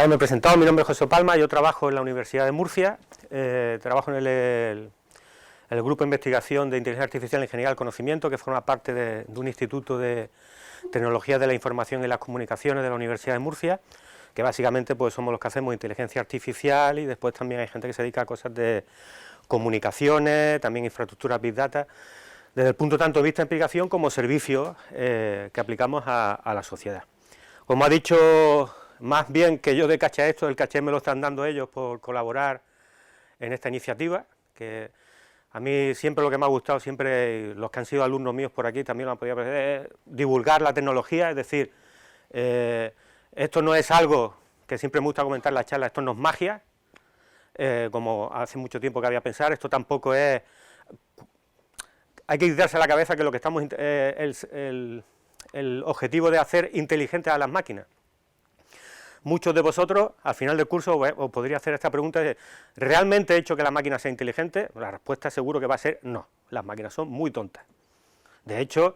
me he presentado, mi nombre es José Palma, yo trabajo en la Universidad de Murcia, trabajo en el Grupo de Investigación de Inteligencia Artificial e Ingeniería del Conocimiento, que forma parte de un instituto de Tecnología de la Información y las Comunicaciones de la Universidad de Murcia, que básicamente pues somos los que hacemos inteligencia artificial, y después también hay gente que se dedica a cosas de comunicaciones, también infraestructuras Big Data, desde el punto tanto de vista de aplicación como servicios que aplicamos a la sociedad. Como ha dicho, más bien que yo de caché esto, el caché me lo están dando ellos por colaborar en esta iniciativa, que a mí siempre lo que me ha gustado, siempre los que han sido alumnos míos por aquí también lo han podido aprender, es divulgar la tecnología, es decir, esto no es algo que siempre me gusta comentar en la charla, esto no es magia, como hace mucho tiempo que había pensado, esto tampoco es... Hay que quitarse a la cabeza que lo que estamos... el objetivo de hacer inteligentes a las máquinas. Muchos de vosotros, al final del curso, os podría hacer esta pregunta, ¿realmente he hecho que la máquina sea inteligente? La respuesta seguro que va a ser no, las máquinas son muy tontas. De hecho,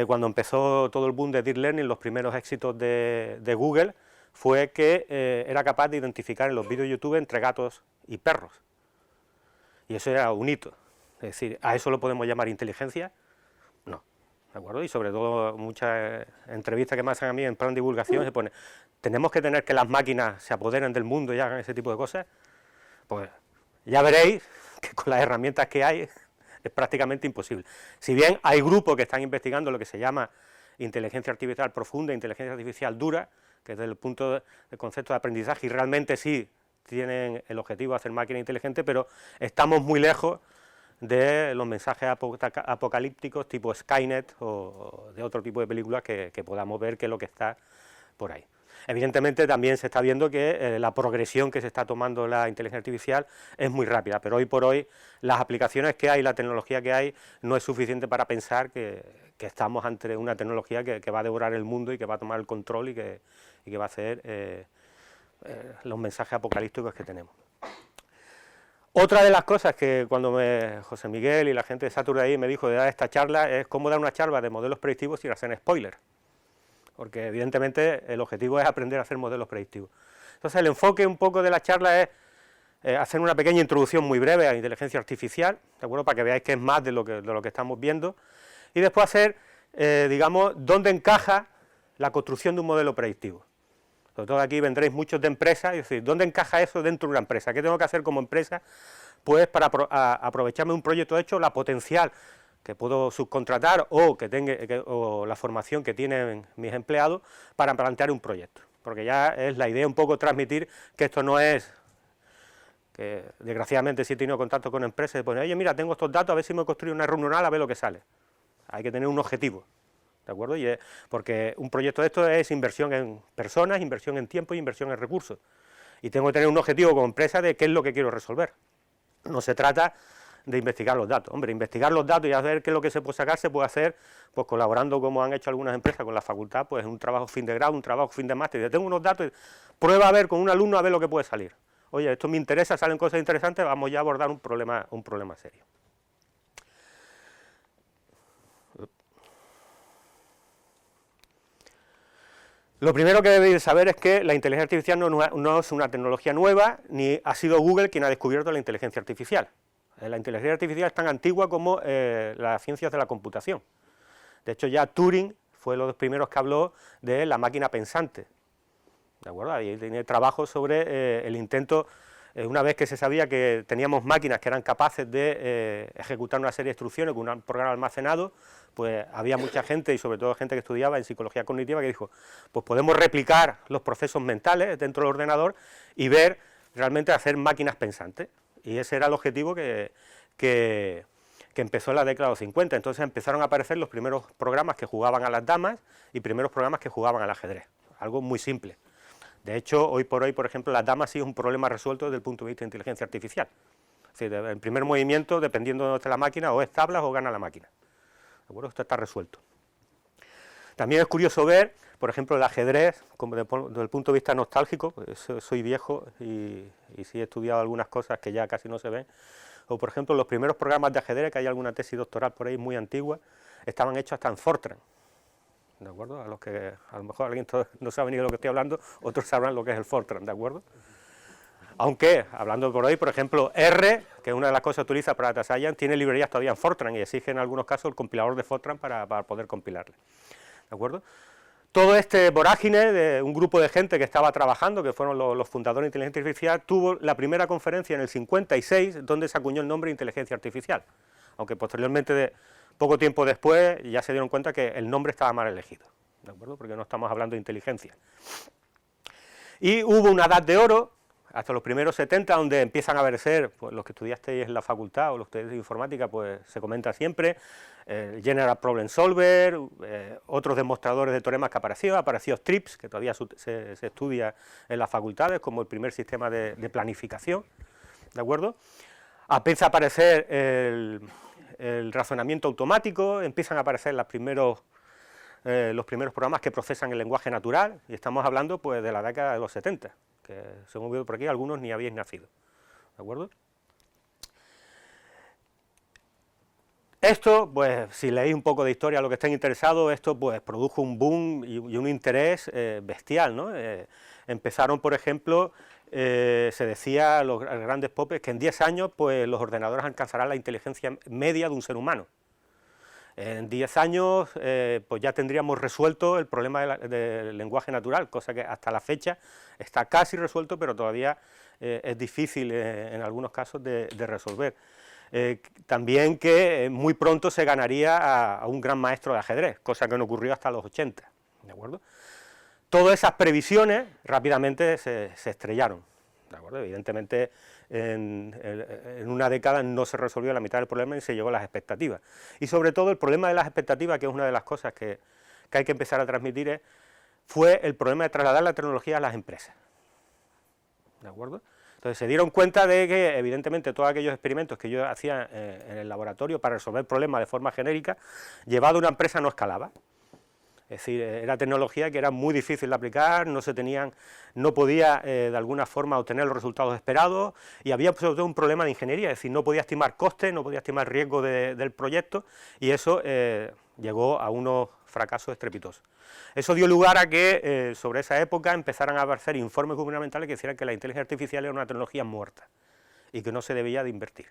cuando empezó todo el boom de Deep Learning, los primeros éxitos de Google, fue que era capaz de identificar en los vídeos de YouTube entre gatos y perros. Y eso era un hito. Es decir, ¿a eso lo podemos llamar inteligencia? No. ¿De acuerdo? Y sobre todo muchas entrevistas que me hacen a mí en plan de divulgación se pone, ¿tenemos que tener que las máquinas se apoderen del mundo y hagan ese tipo de cosas? Pues ya veréis que con las herramientas que hay es prácticamente imposible. Si bien hay grupos que están investigando lo que se llama inteligencia artificial profunda, inteligencia artificial dura, que es desde el punto del concepto de aprendizaje, y realmente sí tienen el objetivo de hacer máquinas inteligentes, pero estamos muy lejos de los mensajes apocalípticos tipo Skynet o de otro tipo de películas que podamos ver que es lo que está por ahí. Evidentemente también se está viendo que la progresión que se está tomando la inteligencia artificial es muy rápida, pero hoy por hoy las aplicaciones que hay, la tecnología que hay, no es suficiente para pensar que estamos ante una tecnología que va a devorar el mundo y que va a tomar el control y que va a hacer los mensajes apocalípticos que tenemos. Otra de las cosas que cuando José Miguel y la gente de Saturday me dijo de dar esta charla es cómo dar una charla de modelos predictivos sin hacer spoiler, porque evidentemente el objetivo es aprender a hacer modelos predictivos. Entonces el enfoque un poco de la charla es hacer una pequeña introducción muy breve a la inteligencia artificial, ¿de acuerdo? Para que veáis que es más de lo que estamos viendo, y después hacer, digamos, dónde encaja la construcción de un modelo predictivo. Sobre todo aquí vendréis muchos de empresas, y decir, ¿dónde encaja eso dentro de una empresa? ¿Qué tengo que hacer como empresa? Pues para aprovecharme de un proyecto hecho, la potencial que puedo subcontratar o la formación que tienen mis empleados para plantear un proyecto. Porque ya es la idea un poco transmitir que esto no es, que desgraciadamente sí he tenido contacto con empresas, y ponen, oye mira, tengo estos datos, a ver si me construyo una red neuronal, a ver lo que sale. Hay que tener un objetivo. ¿De acuerdo? Porque un proyecto de esto es inversión en personas, inversión en tiempo y inversión en recursos. Y tengo que tener un objetivo como empresa de qué es lo que quiero resolver. No se trata de investigar los datos. Hombre, investigar los datos y a ver qué es lo que se puede sacar, se puede hacer pues colaborando como han hecho algunas empresas con la facultad, pues un trabajo fin de grado, un trabajo fin de máster. Tengo unos datos, prueba a ver con un alumno a ver lo que puede salir. Oye, esto me interesa, salen cosas interesantes, vamos ya a abordar un problema serio. Lo primero que debéis saber es que la inteligencia artificial no es una tecnología nueva, ni ha sido Google quien ha descubierto la inteligencia artificial. La inteligencia artificial es tan antigua como las ciencias de la computación. De hecho, ya Turing fue uno de los primeros que habló de la máquina pensante. ¿De acuerdo? Ahí tiene trabajo sobre el intento, una vez que se sabía que teníamos máquinas que eran capaces de ejecutar una serie de instrucciones con un programa almacenado, pues había mucha gente, y sobre todo gente que estudiaba en psicología cognitiva, que dijo, pues podemos replicar los procesos mentales dentro del ordenador y ver, realmente hacer máquinas pensantes. Y ese era el objetivo que empezó en la década de los 50. Entonces empezaron a aparecer los primeros programas que jugaban a las damas y primeros programas que jugaban al ajedrez. Algo muy simple. De hecho, hoy por hoy, por ejemplo, las damas sí es un problema resuelto desde el punto de vista de inteligencia artificial. Es decir, el primer movimiento, dependiendo de dónde esté la máquina, o es tablas o gana la máquina. ¿De acuerdo? Esto está resuelto. También es curioso ver, por ejemplo, el ajedrez, como desde el punto de vista nostálgico, pues soy viejo y sí he estudiado algunas cosas que ya casi no se ven, o por ejemplo, los primeros programas de ajedrez, que hay alguna tesis doctoral por ahí muy antigua, estaban hechos hasta en Fortran. ¿de acuerdo? A los que a lo mejor alguien no sabe ni de lo que estoy hablando, otros sabrán lo que es el Fortran, ¿de acuerdo? Aunque, hablando por ahí, por ejemplo, R, que es una de las cosas que utiliza para Data Science, tiene librerías todavía en Fortran y exige en algunos casos el compilador de Fortran para poder compilarle, ¿de acuerdo? Todo este vorágine de un grupo de gente que estaba trabajando, que fueron los fundadores de inteligencia artificial, tuvo la primera conferencia en el 56, donde se acuñó el nombre de inteligencia artificial, aunque posteriormente, poco tiempo después, ya se dieron cuenta que el nombre estaba mal elegido, ¿de acuerdo? Porque no estamos hablando de inteligencia. Y hubo una edad de oro, hasta los primeros 70, donde empiezan a aparecer, pues los que estudiasteis en la facultad o los que estudiasteis informática, pues se comenta siempre, General Problem Solver, otros demostradores de teoremas que apareció STRIPS, que todavía se estudia en las facultades como el primer sistema de planificación, ¿de acuerdo? Empieza a aparecer el razonamiento automático, empiezan a aparecer los primeros programas que procesan el lenguaje natural, y estamos hablando pues de la década de los 70, que según veo por aquí algunos ni habéis nacido, ¿de acuerdo? Esto, pues si leéis un poco de historia, lo que estén interesados, esto pues produjo un boom y un interés bestial, ¿no? Empezaron, por ejemplo, se decía los grandes popes que en 10 años pues los ordenadores alcanzarán la inteligencia media de un ser humano. En 10 años pues ya tendríamos resuelto el problema del lenguaje natural, cosa que hasta la fecha está casi resuelto, pero todavía es difícil en algunos casos de resolver. También que muy pronto se ganaría a un gran maestro de ajedrez, cosa que no ocurrió hasta los 80, ¿de acuerdo? Todas esas previsiones rápidamente se estrellaron, ¿de acuerdo? Evidentemente en una década no se resolvió la mitad del problema y se llegó a las expectativas. Y sobre todo el problema de las expectativas, que es una de las cosas que hay que empezar a transmitir, fue el problema de trasladar la tecnología a las empresas, ¿de acuerdo? Entonces se dieron cuenta de que evidentemente todos aquellos experimentos que yo hacía en el laboratorio para resolver problemas de forma genérica, llevado a una empresa no escalaba. Es decir, era tecnología que era muy difícil de aplicar, no podía de alguna forma obtener los resultados esperados, y había sobre todo un problema de ingeniería, es decir, no podía estimar costes, no podía estimar riesgo del proyecto, y eso llegó a unos fracasos estrepitosos. Eso dio lugar a que sobre esa época empezaran a aparecer informes gubernamentales que decían que la inteligencia artificial era una tecnología muerta y que no se debía de invertir.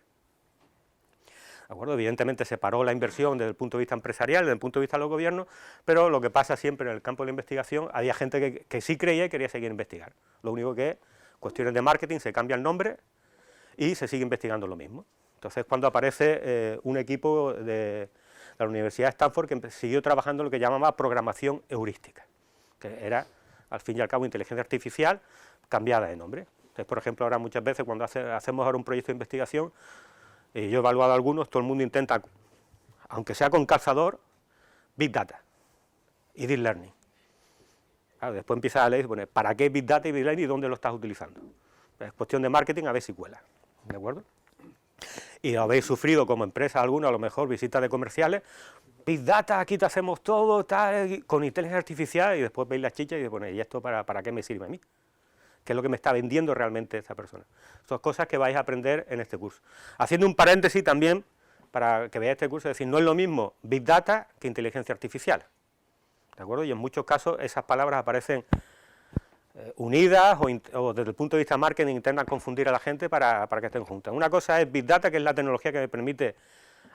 ¿De acuerdo? Evidentemente se paró la inversión desde el punto de vista empresarial, desde el punto de vista de los gobiernos, pero lo que pasa siempre en el campo de la investigación, había gente que sí creía y quería seguir investigando. Lo único que, cuestiones de marketing, se cambia el nombre y se sigue investigando lo mismo. Entonces, cuando aparece un equipo de la Universidad de Stanford que siguió trabajando en lo que llamaba programación heurística, que era, al fin y al cabo, inteligencia artificial cambiada de nombre. Entonces, por ejemplo, ahora muchas veces cuando hacemos ahora un proyecto de investigación, yo he evaluado algunos, todo el mundo intenta, aunque sea con calzador, Big Data y Deep Learning. Claro, después empieza a leer, bueno, ¿para qué Big Data y Deep Learning y dónde lo estás utilizando? Es cuestión de marketing, a ver si cuela, ¿de acuerdo? Y lo habéis sufrido como empresa alguna, a lo mejor visitas de comerciales, Big Data, aquí te hacemos todo, tal, con inteligencia artificial, y después veis las chichas y dices, bueno, ¿y esto para qué me sirve a mí? ¿Qué es lo que me está vendiendo realmente esta persona? Son cosas que vais a aprender en este curso. Haciendo un paréntesis también, para que veáis este curso, es decir, no es lo mismo Big Data que inteligencia artificial, ¿de acuerdo? Y en muchos casos esas palabras aparecen unidas o desde el punto de vista de marketing intentan confundir a la gente para que estén juntas. Una cosa es Big Data, que es la tecnología que me permite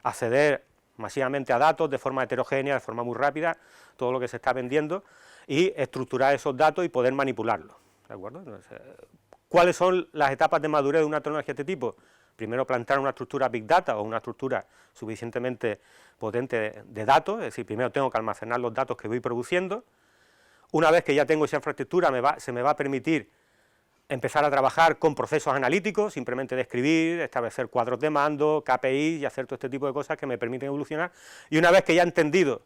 acceder masivamente a datos de forma heterogénea, de forma muy rápida, todo lo que se está vendiendo, y estructurar esos datos y poder manipularlos, ¿de acuerdo? Entonces, ¿cuáles son las etapas de madurez de una tecnología de este tipo? Primero plantear una estructura Big Data o una estructura suficientemente potente de datos, es decir, primero tengo que almacenar los datos que voy produciendo. Una vez que ya tengo esa infraestructura, se me va a permitir empezar a trabajar con procesos analíticos, simplemente describir, establecer cuadros de mando, KPIs y hacer todo este tipo de cosas que me permiten evolucionar. Y una vez que ya he entendido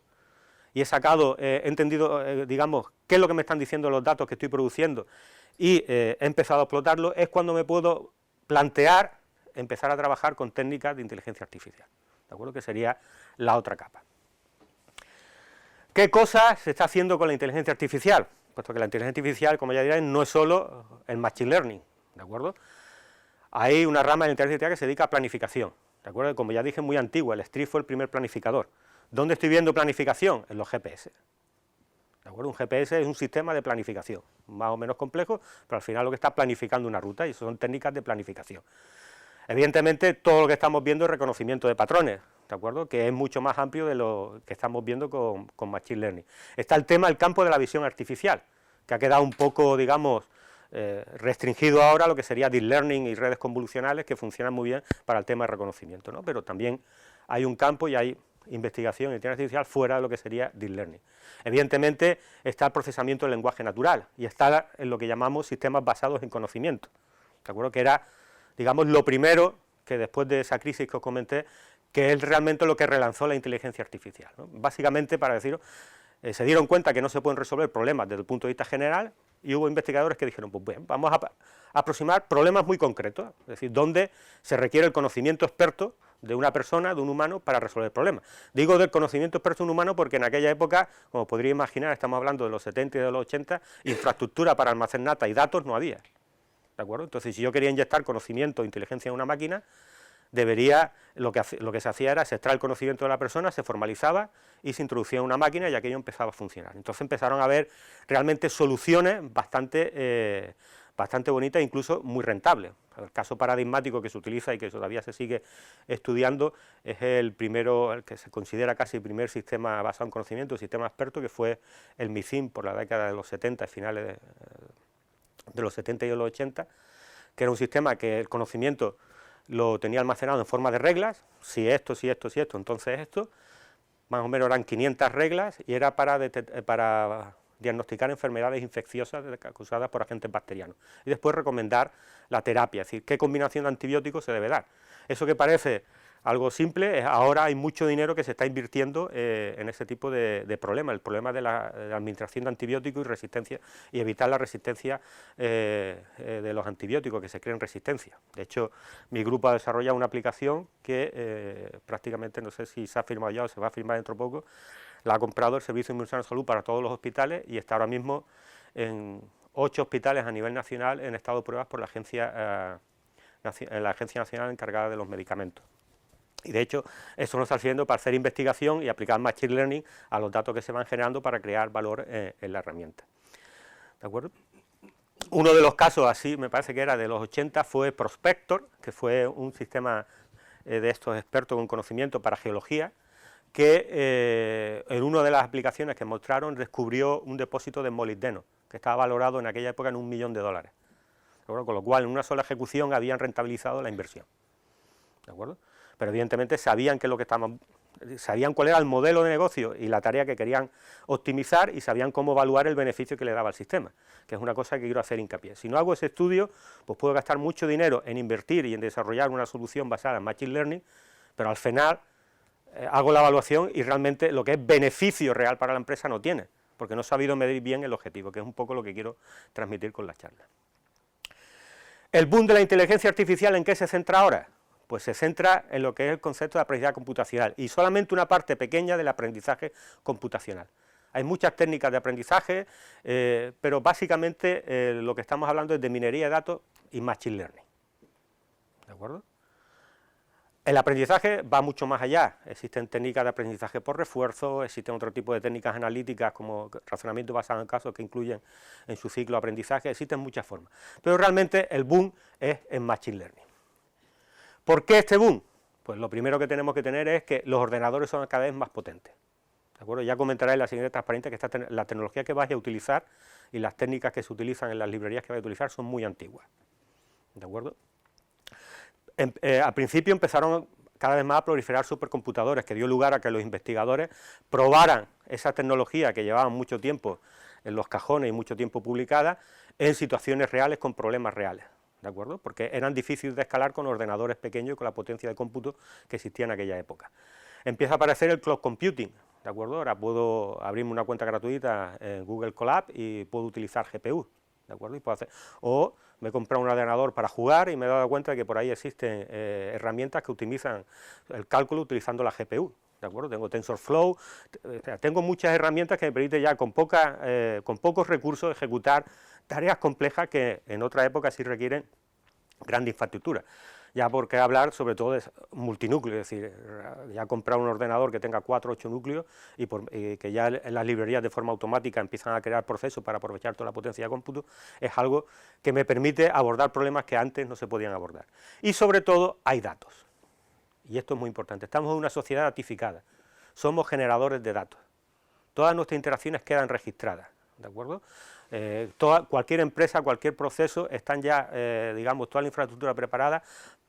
y he entendido, digamos, qué es lo que me están diciendo los datos que estoy produciendo y he empezado a explotarlo, es cuando me puedo plantear empezar a trabajar con técnicas de inteligencia artificial, ¿de acuerdo? Que sería la otra capa. ¿Qué cosas se está haciendo con la inteligencia artificial? Puesto que la inteligencia artificial, como ya diréis, no es solo el machine learning, ¿de acuerdo? Hay una rama de la inteligencia artificial que se dedica a planificación, ¿de acuerdo? Como ya dije, muy antigua, el STRIPS fue el primer planificador. ¿Dónde estoy viendo planificación? En los GPS, ¿De acuerdo? Un GPS es un sistema de planificación, más o menos complejo, pero al final lo que está planificando una ruta, y eso son técnicas de planificación. Evidentemente, todo lo que estamos viendo es reconocimiento de patrones, ¿de acuerdo? Que es mucho más amplio de lo que estamos viendo con Machine Learning. Está el tema del campo de la visión artificial, que ha quedado un poco, digamos, restringido ahora a lo que sería Deep Learning y redes convolucionales, que funcionan muy bien para el tema de reconocimiento, ¿no? Pero también hay un campo y hay investigación en inteligencia artificial fuera de lo que sería Deep Learning. Evidentemente está el procesamiento del lenguaje natural y está en lo que llamamos sistemas basados en conocimiento, ¿de acuerdo? Que era, digamos, lo primero que después de esa crisis que os comenté, que es realmente lo que relanzó la inteligencia artificial, ¿no? Básicamente, para deciros, se dieron cuenta que no se pueden resolver problemas desde el punto de vista general y hubo investigadores que dijeron, pues bien, vamos a aproximar problemas muy concretos, es decir, donde se requiere el conocimiento experto de una persona, de un humano, para resolver problemas. Digo del conocimiento experto de un humano porque en aquella época, como podría imaginar, estamos hablando de los 70 y de los 80, infraestructura para almacenar data y datos no había, ¿de acuerdo? Entonces, si yo quería inyectar conocimiento o inteligencia en una máquina, lo que se hacía era, se extrae el conocimiento de la persona, se formalizaba y se introducía en una máquina y aquello empezaba a funcionar. Entonces empezaron a haber realmente soluciones bastante bonitas, incluso muy rentables. El caso paradigmático que se utiliza y que todavía se sigue estudiando es el que se considera casi el primer sistema basado en conocimiento, el sistema experto, que fue el MICIM por la década de los 70, finales de los 70 y de los 80, que era un sistema que el conocimiento lo tenía almacenado en forma de reglas, si esto, entonces esto, más o menos eran 500 reglas y era para diagnosticar enfermedades infecciosas causadas por agentes bacterianos y después recomendar la terapia, es decir, qué combinación de antibióticos se debe dar. Eso que parece algo simple, ahora hay mucho dinero que se está invirtiendo en ese tipo de problemas, el problema de la administración de antibióticos y resistencia, y evitar la resistencia de los antibióticos, que se creen resistencia. De hecho, mi grupo ha desarrollado una aplicación que prácticamente, no sé si se ha firmado ya o se va a firmar dentro de poco, la ha comprado el Servicio Universal de Salud para todos los hospitales y está ahora mismo en 8 hospitales a nivel nacional en estado de pruebas por la Agencia Nacional encargada de los medicamentos. Y de hecho, eso nos está sirviendo para hacer investigación y aplicar Machine Learning a los datos que se van generando para crear valor en la herramienta. ¿De acuerdo? Uno de los casos así, me parece que era de los 80, fue Prospector, que fue un sistema de estos expertos con conocimiento para geología, que en una de las aplicaciones que mostraron descubrió un depósito de molibdeno, que estaba valorado en aquella época en $1 millón. ¿De acuerdo? Con lo cual, en una sola ejecución habían rentabilizado la inversión. ¿De acuerdo? Pero evidentemente sabían cuál era el modelo de negocio y la tarea que querían optimizar y sabían cómo evaluar el beneficio que le daba al sistema, que es una cosa que quiero hacer hincapié. Si no hago ese estudio, pues puedo gastar mucho dinero en invertir y en desarrollar una solución basada en Machine Learning, pero al final hago la evaluación y realmente lo que es beneficio real para la empresa no tiene, porque no he sabido medir bien el objetivo, que es un poco lo que quiero transmitir con la charla. El boom de la inteligencia artificial, ¿en qué se centra ahora? Pues se centra en lo que es el concepto de aprendizaje computacional y solamente una parte pequeña del aprendizaje computacional. Hay muchas técnicas de aprendizaje, pero básicamente lo que estamos hablando es de minería de datos y Machine Learning. ¿De acuerdo? El aprendizaje va mucho más allá, existen técnicas de aprendizaje por refuerzo, existen otro tipo de técnicas analíticas como razonamiento basado en casos que incluyen en su ciclo de aprendizaje, existen muchas formas, pero realmente el boom es en Machine Learning. ¿Por qué este boom? Pues lo primero que tenemos que tener es que los ordenadores son cada vez más potentes, ¿de acuerdo? Ya comentaré en la siguiente transparente que la tecnología que vais a utilizar y las técnicas que se utilizan en las librerías que vais a utilizar son muy antiguas, ¿de acuerdo? Al principio empezaron cada vez más a proliferar supercomputadores, que dio lugar a que los investigadores probaran esa tecnología que llevaban mucho tiempo en los cajones y mucho tiempo publicada en situaciones reales con problemas reales, ¿de acuerdo? Porque eran difíciles de escalar con ordenadores pequeños y con la potencia de cómputo que existía en aquella época. Empieza a aparecer el cloud computing, ¿de acuerdo? Ahora puedo abrirme una cuenta gratuita en Google Colab y puedo utilizar GPU, ¿de acuerdo? Y puedo hacer, o me he comprado un ordenador para jugar y me he dado cuenta de que por ahí existen herramientas que optimizan el cálculo utilizando la GPU, ¿de acuerdo? Tengo TensorFlow, tengo muchas herramientas que me permiten ya con pocos recursos ejecutar tareas complejas que en otra época sí requieren grande infraestructura. Ya por qué hablar sobre todo de multinúcleo, es decir, ya comprar un ordenador que tenga 4 o 8 núcleos y que ya en las librerías de forma automática empiezan a crear procesos para aprovechar toda la potencia de cómputo, es algo que me permite abordar problemas que antes no se podían abordar. Y sobre todo hay datos, y esto es muy importante, estamos en una sociedad datificada, somos generadores de datos, todas nuestras interacciones quedan registradas, ¿de acuerdo? Cualquier empresa, cualquier proceso, están ya, digamos, toda la infraestructura preparada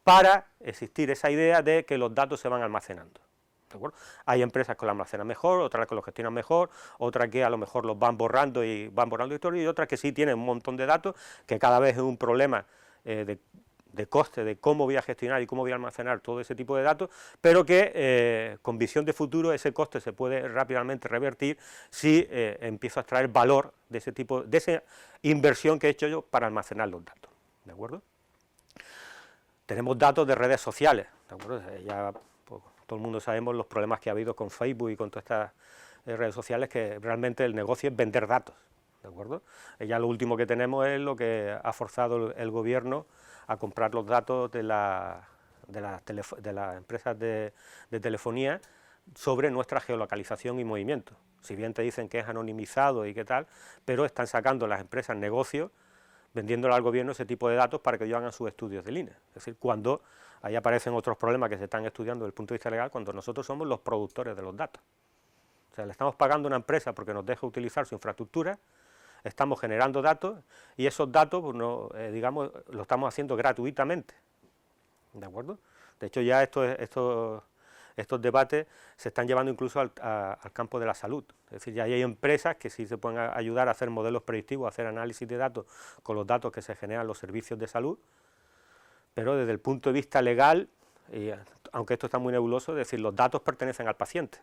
para existir esa idea de que los datos se van almacenando. ¿De acuerdo? Hay empresas que los almacenan mejor, otras que los gestionan mejor, otras que a lo mejor los van borrando historia, y otras que sí tienen un montón de datos, que cada vez es un problema de coste, de cómo voy a gestionar y cómo voy a almacenar todo ese tipo de datos, pero que con visión de futuro ese coste se puede rápidamente revertir si empiezo a extraer valor de ese tipo, de esa inversión que he hecho yo para almacenar los datos, ¿de acuerdo? Tenemos datos de redes sociales, ¿de acuerdo? Ya pues, todo el mundo sabemos los problemas que ha habido con Facebook y con todas estas redes sociales, que realmente el negocio es vender datos, ¿de acuerdo? Ya lo último que tenemos es lo que ha forzado el gobierno a comprar los datos de las empresas de telefonía sobre nuestra geolocalización y movimiento. Si bien te dicen que es anonimizado y qué tal, pero están sacando las empresas negocios, vendiéndole al gobierno ese tipo de datos para que ellos hagan sus estudios de línea. Es decir, cuando ahí aparecen otros problemas que se están estudiando desde el punto de vista legal, cuando nosotros somos los productores de los datos. O sea, le estamos pagando a una empresa porque nos deja utilizar su infraestructura, estamos generando datos y esos datos, pues, digamos, lo estamos haciendo gratuitamente, ¿de acuerdo? De hecho, ya estos debates se están llevando incluso al campo de la salud, es decir, ya hay empresas que sí se pueden ayudar a hacer modelos predictivos, a hacer análisis de datos con los datos que se generan los servicios de salud, pero desde el punto de vista legal, aunque esto está muy nebuloso, es decir, los datos pertenecen al paciente,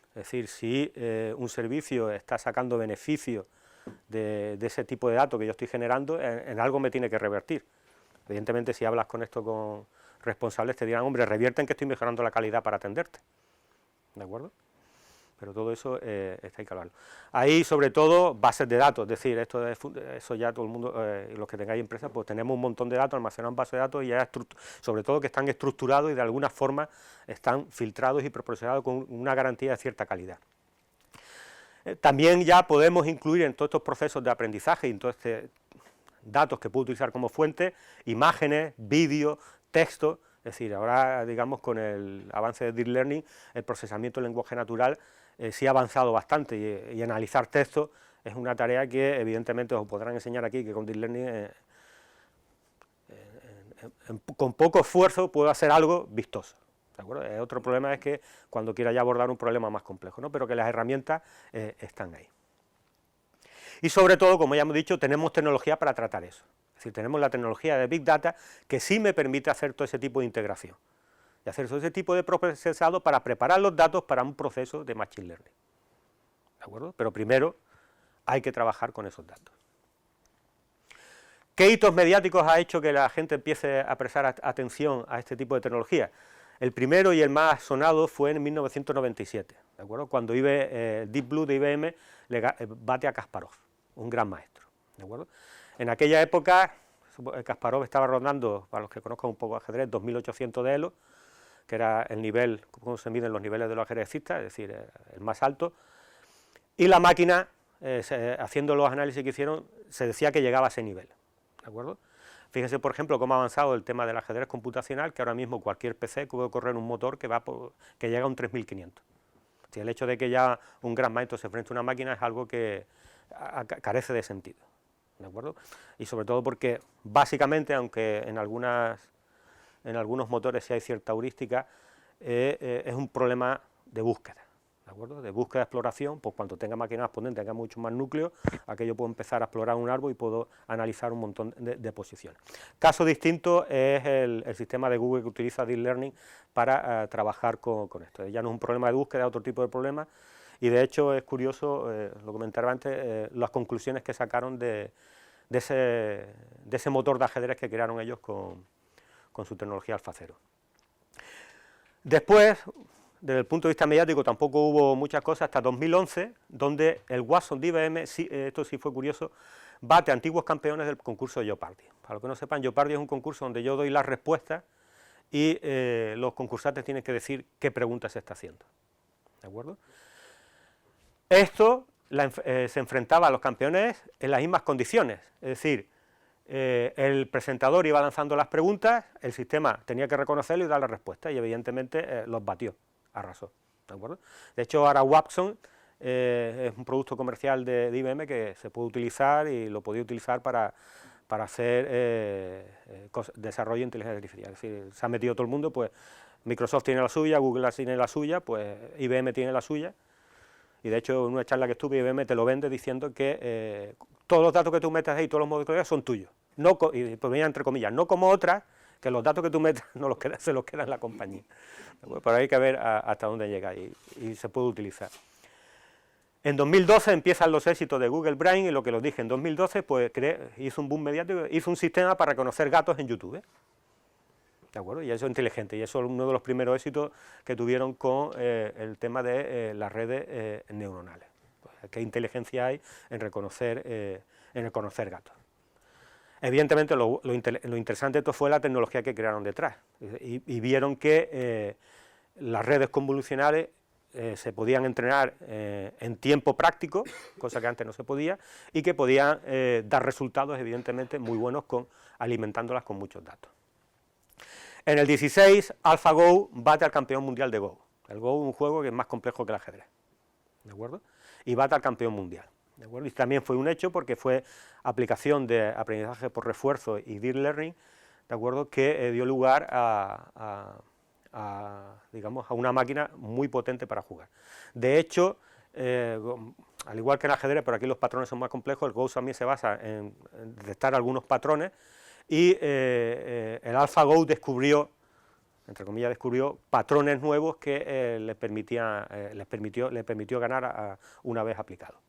es decir, si un servicio está sacando beneficio de ese tipo de datos que yo estoy generando, en algo me tiene que revertir. Evidentemente, si hablas con esto con responsables, te dirán, hombre, revierten que estoy mejorando la calidad para atenderte, ¿de acuerdo? Pero todo eso está hay que hablarlo. Ahí, sobre todo, bases de datos, es decir, eso ya todo el mundo, los que tengáis empresas, pues tenemos un montón de datos almacenados en bases de datos, y ya sobre todo que están estructurados y de alguna forma están filtrados y proporcionados con una garantía de cierta calidad. También ya podemos incluir en todos estos procesos de aprendizaje y en todos estos datos que puedo utilizar como fuente, imágenes, vídeos, texto, es decir, ahora, digamos, con el avance de Deep Learning, el procesamiento del lenguaje natural sí ha avanzado bastante, y analizar textos es una tarea que evidentemente os podrán enseñar aquí, que con Deep Learning con poco esfuerzo puedo hacer algo vistoso. ¿De acuerdo? Otro problema es que cuando quiera ya abordar un problema más complejo, ¿no? Pero que las herramientas están ahí. Y sobre todo, como ya hemos dicho, tenemos tecnología para tratar eso. Es decir, tenemos la tecnología de Big Data que sí me permite hacer todo ese tipo de integración. Y hacer todo ese tipo de procesado para preparar los datos para un proceso de Machine Learning. ¿De acuerdo? Pero primero hay que trabajar con esos datos. ¿Qué hitos mediáticos ha hecho que la gente empiece a prestar atención a este tipo de tecnología? El primero y el más sonado fue en 1997, ¿de acuerdo? Cuando Deep Blue de IBM le bate a Kasparov, un gran maestro, ¿de acuerdo? En aquella época, Kasparov estaba rondando, para los que conozcan un poco ajedrez, 2800 de Elo, que era el nivel, como se miden los niveles de los ajedrecistas, es decir, el más alto, y la máquina, haciendo los análisis que hicieron, se decía que llegaba a ese nivel, ¿de acuerdo? Fíjense, por ejemplo, cómo ha avanzado el tema del ajedrez computacional, que ahora mismo cualquier PC puede correr un motor que llega a un 3500. Si el hecho de que ya un gran maestro se enfrente a una máquina es algo que carece de sentido, ¿de acuerdo? Y sobre todo porque, básicamente, aunque en algunos motores sí hay cierta heurística, es un problema de búsqueda, ¿de acuerdo? De búsqueda de exploración, pues cuando tenga máquinas potentes, tenga mucho más núcleos, aquello puedo empezar a explorar un árbol y puedo analizar un montón de posiciones. Caso distinto es el sistema de Google que utiliza Deep Learning para trabajar con esto. Ya no es un problema de búsqueda, es otro tipo de problema, y de hecho es curioso, lo comentaba antes, las conclusiones que sacaron de ese motor de ajedrez que crearon ellos con su tecnología AlphaZero. Después, desde el punto de vista mediático, tampoco hubo muchas cosas hasta 2011, donde el Watson de IBM, esto sí fue curioso, bate a antiguos campeones del concurso de Jeopardy. Para los que no sepan, Jeopardy es un concurso donde yo doy las respuestas y los concursantes tienen que decir qué pregunta se está haciendo. ¿De acuerdo? Esto se enfrentaba a los campeones en las mismas condiciones, es decir, el presentador iba lanzando las preguntas, el sistema tenía que reconocerlo y dar la respuesta, y evidentemente los batió, arrasó. ¿De acuerdo? De hecho, ahora Watson es un producto comercial de IBM que se puede utilizar y lo podía utilizar para hacer desarrollo de inteligencia artificial. Es decir, se ha metido todo el mundo, pues Microsoft tiene la suya, Google tiene la suya, pues IBM tiene la suya. Y de hecho, en una charla que estuve, IBM te lo vende diciendo que todos los datos que tú metas ahí, todos los modos de código son tuyos. No, y ponía entre comillas, no como otras, que los datos que tú metas no se los queda en la compañía. Pero hay que ver hasta dónde llega y se puede utilizar. En 2012 empiezan los éxitos de Google Brain, y lo que los dije, en 2012 pues hizo un boom mediático, hizo un sistema para reconocer gatos en YouTube. ¿De acuerdo? Y eso es inteligente, y eso es uno de los primeros éxitos que tuvieron con el tema de las redes neuronales. Pues, ¿qué inteligencia hay en reconocer gatos? Evidentemente lo interesante de esto fue la tecnología que crearon detrás, y vieron que las redes convolucionales se podían entrenar en tiempo práctico, cosa que antes no se podía, y que podían dar resultados evidentemente muy buenos alimentándolas con muchos datos. En el 16, AlphaGo bate al campeón mundial de Go. El Go es un juego que es más complejo que el ajedrez, ¿de acuerdo? Y bate al campeón mundial, ¿de acuerdo? Y también fue un hecho porque fue aplicación de aprendizaje por refuerzo y deep learning, ¿de acuerdo?, que dio lugar digamos, a una máquina muy potente para jugar. De hecho, al igual que en el ajedrez, pero aquí los patrones son más complejos, el Go también se basa en detectar algunos patrones, y el AlphaGo descubrió, entre comillas, patrones nuevos que le permitió ganar una vez aplicado.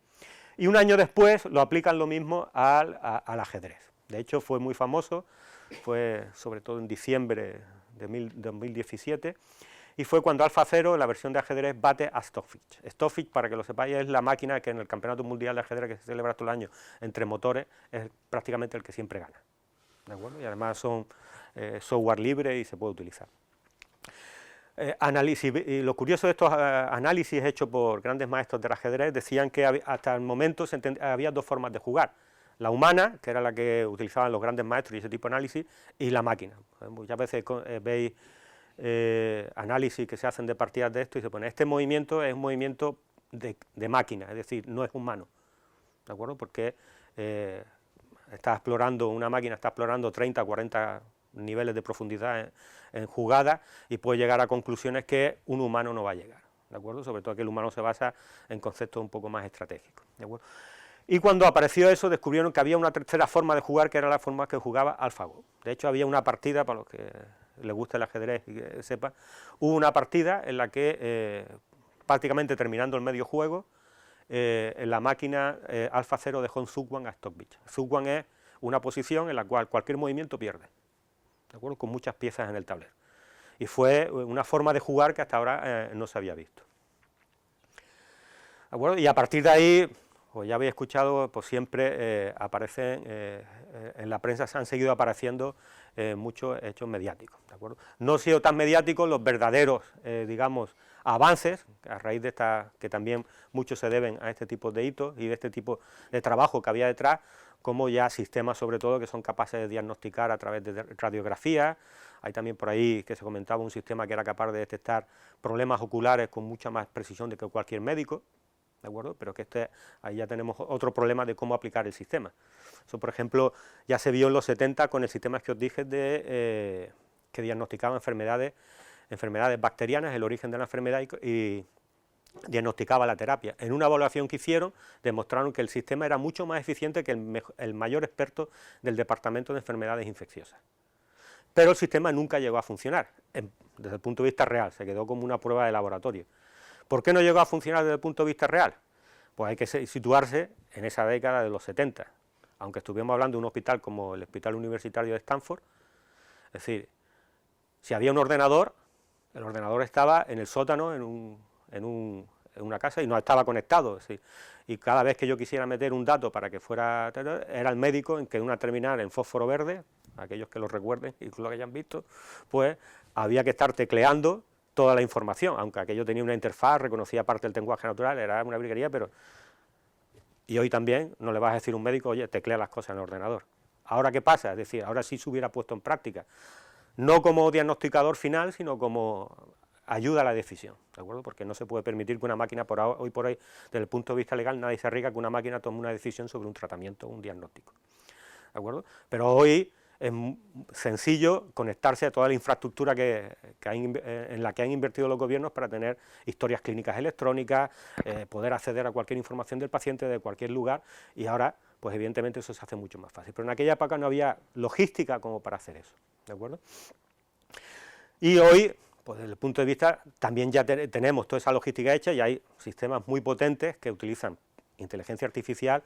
Y un año después lo aplican lo mismo al ajedrez. De hecho, fue muy famoso, fue sobre todo en diciembre de 2017, y fue cuando AlphaZero, la versión de ajedrez, bate a Stockfish. Stockfish, para que lo sepáis, es la máquina que en el Campeonato Mundial de Ajedrez que se celebra todo el año entre motores, es prácticamente el que siempre gana. ¿De acuerdo? Y además son software libre y se puede utilizar. Y lo curioso de estos análisis hechos por grandes maestros del ajedrez, decían que hasta el momento había dos formas de jugar: la humana, que era la que utilizaban los grandes maestros y ese tipo de análisis, y la máquina. Muchas veces veis análisis que se hacen de partidas de esto y se pone, este movimiento es un movimiento de máquina, es decir, no es humano, ¿de acuerdo? Porque una máquina está explorando 30, 40 niveles de profundidad en jugadas, y puede llegar a conclusiones que un humano no va a llegar, ¿de acuerdo? Sobre todo que el humano se basa en conceptos un poco más estratégicos, ¿de acuerdo? Y cuando apareció eso, descubrieron que había una tercera forma de jugar, que era la forma que jugaba AlphaGo. De hecho, había una partida, para los que les gusta el ajedrez y que sepan, hubo una partida en la que, prácticamente terminando el medio juego, en la máquina AlphaZero dejó en Zugwan a Stockfish. Zugwan es una posición en la cual cualquier movimiento pierde, ¿de acuerdo?, con muchas piezas en el tablero. Y fue una forma de jugar que hasta ahora no se había visto. ¿De acuerdo? Y a partir de ahí, pues ya habéis escuchado, pues siempre aparecen, en la prensa se han seguido apareciendo muchos hechos mediáticos, ¿de acuerdo? No han sido tan mediáticos los verdaderos, digamos, avances, a raíz de que también muchos se deben a este tipo de hitos y de este tipo de trabajo que había detrás, como ya sistemas sobre todo que son capaces de diagnosticar a través de radiografía. Hay también por ahí que se comentaba un sistema que era capaz de detectar problemas oculares con mucha más precisión de que cualquier médico, ¿de acuerdo? Pero que ahí ya tenemos otro problema de cómo aplicar el sistema. Eso, por ejemplo, ya se vio en los 70 con el sistema que os dije que diagnosticaba enfermedades bacterianas, el origen de la enfermedad, y diagnosticaba la terapia. En una evaluación que hicieron, demostraron que el sistema era mucho más eficiente que el mayor experto del Departamento de Enfermedades Infecciosas. Pero el sistema nunca llegó a funcionar, desde el punto de vista real, se quedó como una prueba de laboratorio. ¿Por qué no llegó a funcionar desde el punto de vista real? Pues hay que situarse en esa década de los 70, aunque estuvimos hablando de un hospital como el Hospital Universitario de Stanford. Es decir, si había un ordenador, el ordenador estaba en el sótano, en en una casa y no estaba conectado, ¿sí? Y cada vez que yo quisiera meter un dato para que fuera, era el médico en que una terminal en fósforo verde, aquellos que lo recuerden y lo que hayan visto, pues había que estar tecleando toda la información, aunque aquello tenía una interfaz, reconocía parte del lenguaje natural, era una virguería, pero... Y hoy también no le vas a decir a un médico, oye, teclea las cosas en el ordenador. ¿Ahora qué pasa? Es decir, ahora sí se hubiera puesto en práctica, no como diagnosticador final, sino como ayuda a la decisión, ¿de acuerdo? Porque no se puede permitir que una máquina, hoy por hoy, desde el punto de vista legal, nadie se arriesga que una máquina tome una decisión sobre un tratamiento o un diagnóstico, ¿de acuerdo? Pero hoy es sencillo conectarse a toda la infraestructura en la que han invertido los gobiernos para tener historias clínicas electrónicas, poder acceder a cualquier información del paciente de cualquier lugar, y ahora, pues evidentemente eso se hace mucho más fácil. Pero en aquella época no había logística como para hacer eso, ¿de acuerdo? Y hoy, pues desde el punto de vista, también ya tenemos toda esa logística hecha y hay sistemas muy potentes que utilizan inteligencia artificial,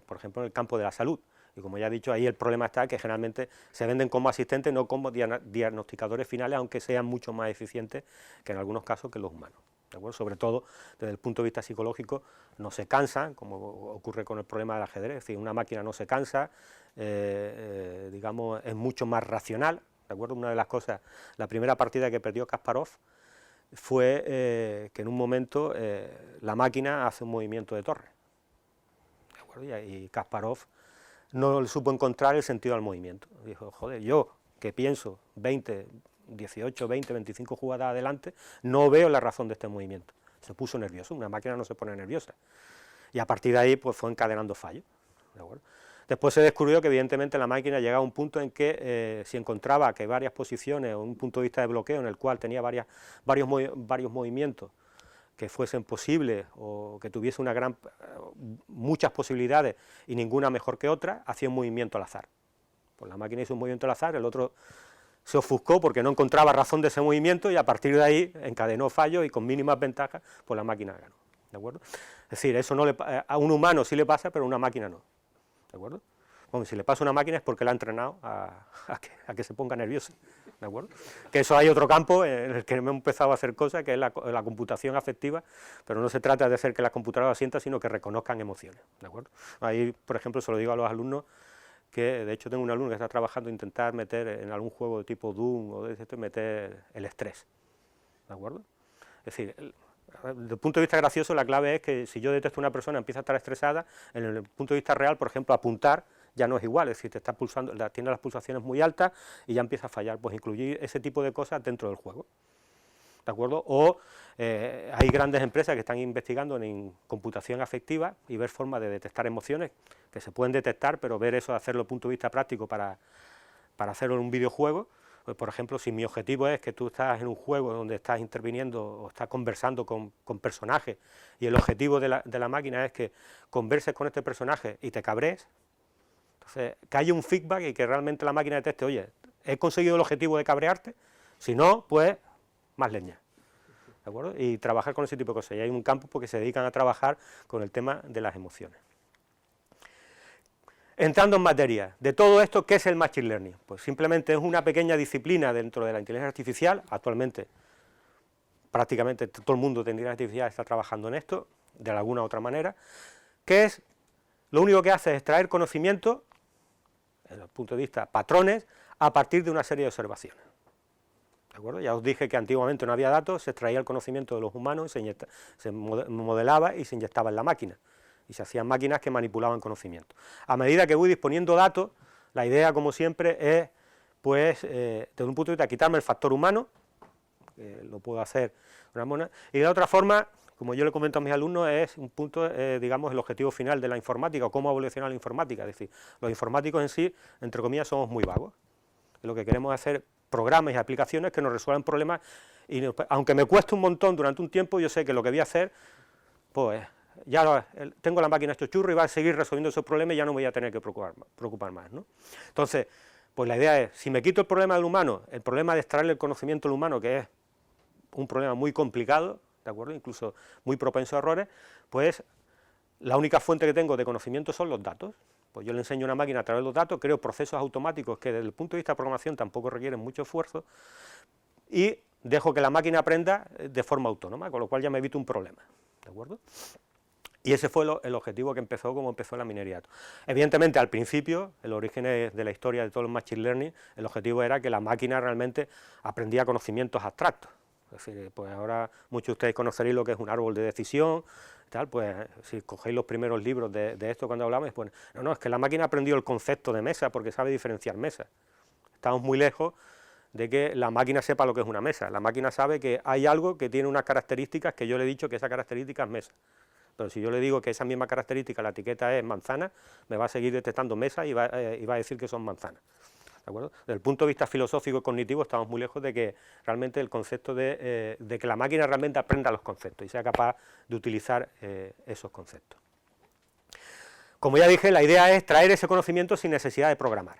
por ejemplo, en el campo de la salud. Y como ya he dicho, ahí el problema está que generalmente se venden como asistentes, no como diagnosticadores finales, aunque sean mucho más eficientes que en algunos casos que los humanos, ¿de acuerdo? Sobre todo desde el punto de vista psicológico, no se cansan, como ocurre con el problema del ajedrez, es decir, una máquina no se cansa, digamos, es mucho más racional, ¿de acuerdo? Una de las cosas, la primera partida que perdió Kasparov fue que en un momento la máquina hace un movimiento de torre, ¿de acuerdo? Y Kasparov no le supo encontrar el sentido al movimiento. Dijo, joder, yo que pienso 18, 20, 25 jugadas adelante, no veo la razón de este movimiento. Se puso nervioso, una máquina no se pone nerviosa. Y a partir de ahí pues fue encadenando fallos, ¿de acuerdo? Después se descubrió que evidentemente la máquina llegaba a un punto en que si encontraba que varias posiciones o un punto de vista de bloqueo en el cual tenía varios movimientos que fuesen posibles o que tuviese muchas posibilidades y ninguna mejor que otra, hacía un movimiento al azar. Pues la máquina hizo un movimiento al azar, el otro se ofuscó porque no encontraba razón de ese movimiento y a partir de ahí encadenó fallos y con mínimas ventajas, pues la máquina ganó, ¿de acuerdo? Es decir, eso no a un humano sí le pasa, pero a una máquina no, ¿de acuerdo? Bueno, si le pasa a una máquina es porque la ha entrenado a que se ponga nerviosa, ¿de acuerdo? Que eso hay otro campo en el que hemos empezado a hacer cosas, que es la computación afectiva, pero no se trata de hacer que las computadoras sientan, sino que reconozcan emociones, ¿de acuerdo? Ahí, por ejemplo, se lo digo a los alumnos, que de hecho tengo un alumno que está trabajando en intentar meter en algún juego de tipo Doom o de esto, meter el estrés, ¿de acuerdo? Es decir, desde el punto de vista gracioso, la clave es que si yo detecto una persona empieza a estar estresada, en el punto de vista real, por ejemplo, apuntar ya no es igual, es decir, te está pulsando, tiene las pulsaciones muy altas y ya empieza a fallar, pues incluir ese tipo de cosas dentro del juego, ¿de acuerdo? O hay grandes empresas que están investigando en computación afectiva y ver formas de detectar emociones que se pueden detectar, pero ver eso, hacerlo desde el punto de vista práctico para hacerlo en un videojuego. Pues, por ejemplo, si mi objetivo es que tú estás en un juego donde estás interviniendo o estás conversando con personajes y el objetivo de la máquina es que converses con este personaje y te cabrees, entonces que haya un feedback y que realmente la máquina detecte, oye, he conseguido el objetivo de cabrearte, si no, pues más leña, ¿de acuerdo? Y trabajar con ese tipo de cosas. Y hay un campo porque se dedican a trabajar con el tema de las emociones. Entrando en materia, de todo esto, ¿qué es el Machine Learning? Pues simplemente es una pequeña disciplina dentro de la inteligencia artificial. Actualmente prácticamente todo el mundo de inteligencia artificial está trabajando en esto, de alguna u otra manera, que es, lo único que hace es extraer conocimiento, desde el punto de vista patrones, a partir de una serie de observaciones. ¿De acuerdo? Ya os dije que antiguamente no había datos, se extraía el conocimiento de los humanos, se modelaba y se inyectaba en la máquina. Y se hacían máquinas que manipulaban conocimiento. A medida que voy disponiendo datos, la idea, como siempre, es, pues, desde un punto de vista, quitarme el factor humano, que lo puedo hacer de una manera, y de otra forma, como yo le comento a mis alumnos, es un punto, digamos, el objetivo final de la informática, o cómo evoluciona la informática. Es decir, los informáticos en sí, entre comillas, somos muy vagos. Lo que queremos es hacer programas y aplicaciones que nos resuelvan problemas, y aunque me cueste un montón durante un tiempo, yo sé que lo que voy a hacer, pues, ya tengo la máquina hecho churro y va a seguir resolviendo esos problemas y ya no me voy a tener que preocupar más, ¿no? Entonces, pues la idea es, si me quito el problema del humano, el problema de extraerle el conocimiento al humano, que es un problema muy complicado, ¿de acuerdo? Incluso muy propenso a errores, pues la única fuente que tengo de conocimiento son los datos. Pues yo le enseño a una máquina a través de los datos, creo procesos automáticos que desde el punto de vista de programación tampoco requieren mucho esfuerzo, y dejo que la máquina aprenda de forma autónoma, con lo cual ya me evito un problema, ¿de acuerdo? Y ese fue el objetivo que empezó, como empezó la minería. Evidentemente, al principio, el origen de la historia de todo el Machine Learning, el objetivo era que la máquina realmente aprendía conocimientos abstractos. Es decir, pues ahora muchos de ustedes conoceréis lo que es un árbol de decisión, tal, pues si cogéis los primeros libros de esto cuando hablamos, pues no, es que la máquina aprendió el concepto de mesa porque sabe diferenciar mesas. Estamos muy lejos de que la máquina sepa lo que es una mesa. La máquina sabe que hay algo que tiene unas características que yo le he dicho que esa característica es mesa. Pero si yo le digo que esa misma característica, la etiqueta es manzana, me va a seguir detectando mesa y va a decir que son manzanas. ¿De acuerdo? Desde el punto de vista filosófico y cognitivo estamos muy lejos de que realmente el concepto de que la máquina realmente aprenda los conceptos y sea capaz de utilizar esos conceptos. Como ya dije, la idea es traer ese conocimiento sin necesidad de programar.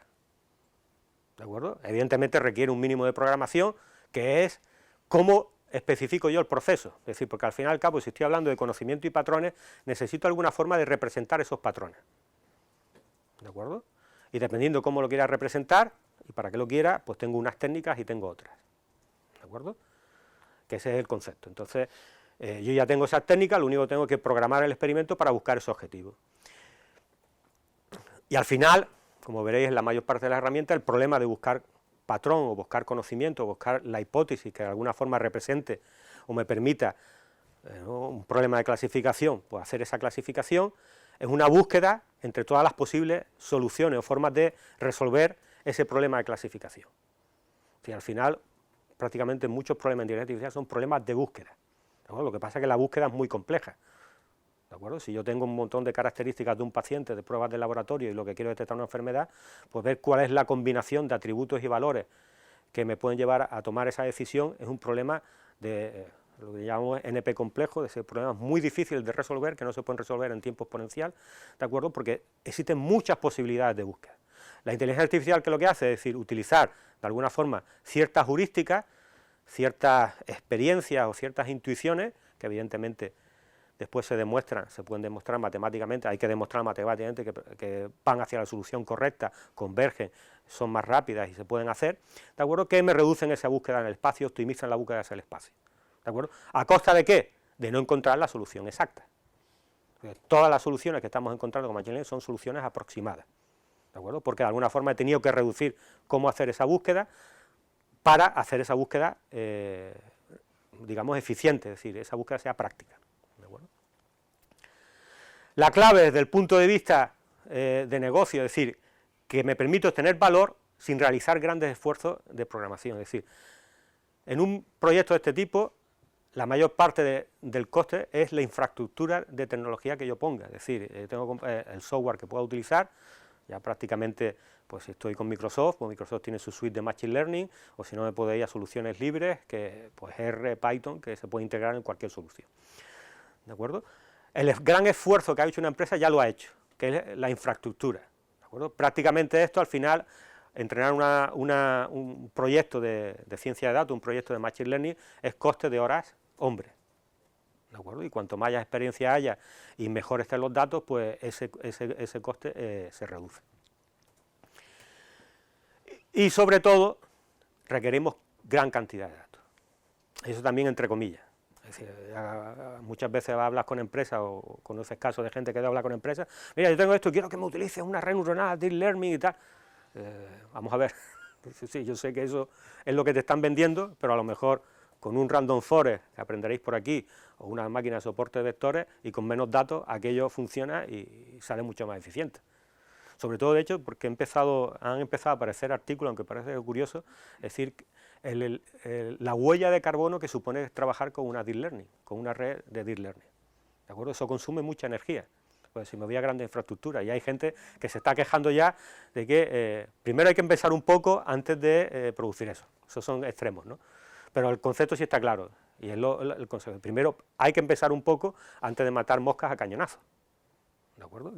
¿De acuerdo? Evidentemente requiere un mínimo de programación, que es cómo especifico yo el proceso. Es decir, porque al fin y al cabo, si estoy hablando de conocimiento y patrones, necesito alguna forma de representar esos patrones. ¿De acuerdo? Y dependiendo cómo lo quiera representar y para qué lo quiera, pues tengo unas técnicas y tengo otras. ¿De acuerdo? Que ese es el concepto. Entonces, yo ya tengo esas técnicas, lo único que tengo que programar el experimento para buscar ese objetivo. Y al final, como veréis en la mayor parte de las herramientas, el problema de buscar patrón o buscar conocimiento, o buscar la hipótesis que de alguna forma represente o me permita un problema de clasificación, pues hacer esa clasificación, es una búsqueda entre todas las posibles soluciones o formas de resolver ese problema de clasificación. Y al final, prácticamente muchos problemas en inteligencia artificial son problemas de búsqueda. ¿No? Lo que pasa es que la búsqueda es muy compleja. ¿De acuerdo? Si yo tengo un montón de características de un paciente, de pruebas de laboratorio y lo que quiero es detectar una enfermedad, pues ver cuál es la combinación de atributos y valores que me pueden llevar a tomar esa decisión es un problema de lo que llamamos NP complejo, de ese problema muy difícil de resolver, que no se pueden resolver en tiempo exponencial, ¿de acuerdo? Porque existen muchas posibilidades de búsqueda. La inteligencia artificial, ¿qué es lo que hace? Es decir, utilizar de alguna forma ciertas heurísticas, ciertas experiencias o ciertas intuiciones, que evidentemente después se demuestran, se pueden demostrar matemáticamente, hay que demostrar matemáticamente que van hacia la solución correcta, convergen, son más rápidas y se pueden hacer, ¿de acuerdo? Que me reducen esa búsqueda en el espacio, optimizan la búsqueda hacia el espacio, ¿de acuerdo? ¿A costa de qué? De no encontrar la solución exacta. Todas las soluciones que estamos encontrando con Machine Learning son soluciones aproximadas, ¿de acuerdo? Porque de alguna forma he tenido que reducir cómo hacer esa búsqueda para hacer esa búsqueda, digamos, eficiente, es decir, esa búsqueda sea práctica. La clave desde el punto de vista de negocio, es decir, que me permite obtener valor sin realizar grandes esfuerzos de programación. Es decir, en un proyecto de este tipo, la mayor parte del coste es la infraestructura de tecnología que yo ponga. Es decir, tengo el software que pueda utilizar, ya prácticamente, pues si estoy con Microsoft, pues Microsoft tiene su suite de Machine Learning, o si no me puedo ir a soluciones libres, que pues R, Python, que se puede integrar en cualquier solución. ¿De acuerdo? El gran esfuerzo que ha hecho una empresa ya lo ha hecho, que es la infraestructura. ¿De acuerdo? Prácticamente esto, al final, entrenar un proyecto de ciencia de datos, un proyecto de Machine Learning, es coste de horas hombre. ¿De acuerdo? Y cuanto más experiencia haya y mejor estén los datos, pues ese coste se reduce. Y sobre todo, requerimos gran cantidad de datos. Eso también entre comillas. Es decir, muchas veces hablas con empresas o conoces casos de gente que habla con empresas, mira, yo tengo esto y quiero que me utilices una red neuronal, deep learning y tal. Vamos a ver, sí, yo sé que eso es lo que te están vendiendo, pero a lo mejor con un random forest que aprenderéis por aquí, o una máquina de soporte de vectores, y con menos datos, aquello funciona y sale mucho más eficiente. Sobre todo, de hecho, porque han empezado a aparecer artículos, aunque parece curioso, es decir, la huella de carbono que supone trabajar con una deep learning, con una red de deep learning. ¿De acuerdo? Eso consume mucha energía. Pues si me voy a grandes infraestructuras, y hay gente que se está quejando ya de que primero hay que empezar un poco antes de producir eso. Esos son extremos, ¿no? Pero el concepto sí está claro, y es el concepto. Primero hay que empezar un poco antes de matar moscas a cañonazos. ¿De acuerdo?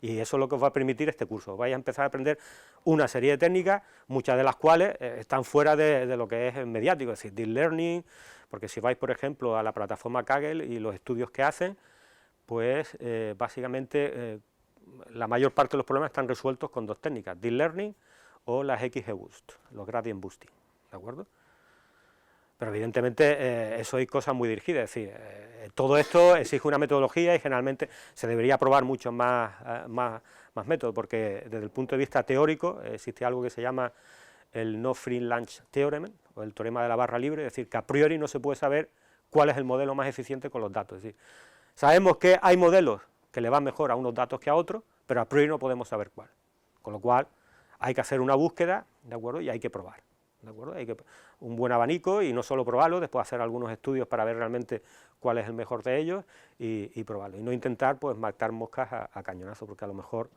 Y eso es lo que os va a permitir este curso. Vais a empezar a aprender una serie de técnicas, muchas de las cuales están fuera de lo que es el mediático, es decir, deep learning, porque si vais, por ejemplo, a la plataforma Kaggle y los estudios que hacen, pues básicamente la mayor parte de los problemas están resueltos con dos técnicas, deep learning o las XGBoost, los gradient boosting, ¿de acuerdo? Pero evidentemente eso hay cosas muy dirigidas, es decir, todo esto exige una metodología y generalmente se debería probar muchos más métodos, porque desde el punto de vista teórico existe algo que se llama el no free lunch theorem, o el teorema de la barra libre, es decir, que a priori no se puede saber cuál es el modelo más eficiente con los datos, es decir, sabemos que hay modelos que le van mejor a unos datos que a otros, pero a priori no podemos saber cuál, con lo cual hay que hacer una búsqueda, ¿de acuerdo?, y hay que probar. ¿De acuerdo? Hay que un buen abanico y no solo probarlo, después hacer algunos estudios para ver realmente cuál es el mejor de ellos y probarlo. Y no intentar pues matar moscas a cañonazo, porque a lo mejor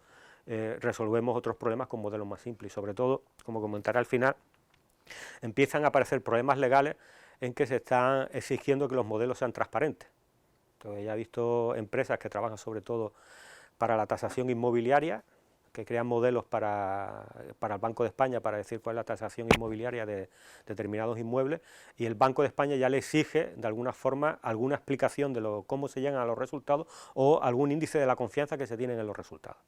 resolvemos otros problemas con modelos más simples. Y sobre todo, como comentaré al final, empiezan a aparecer problemas legales en que se están exigiendo que los modelos sean transparentes. Entonces ya he visto empresas que trabajan sobre todo para la tasación inmobiliaria, que crean modelos para el Banco de España para decir cuál es la tasación inmobiliaria de determinados inmuebles, y el Banco de España ya le exige de alguna forma alguna explicación de cómo se llegan a los resultados o algún índice de la confianza que se tienen en los resultados.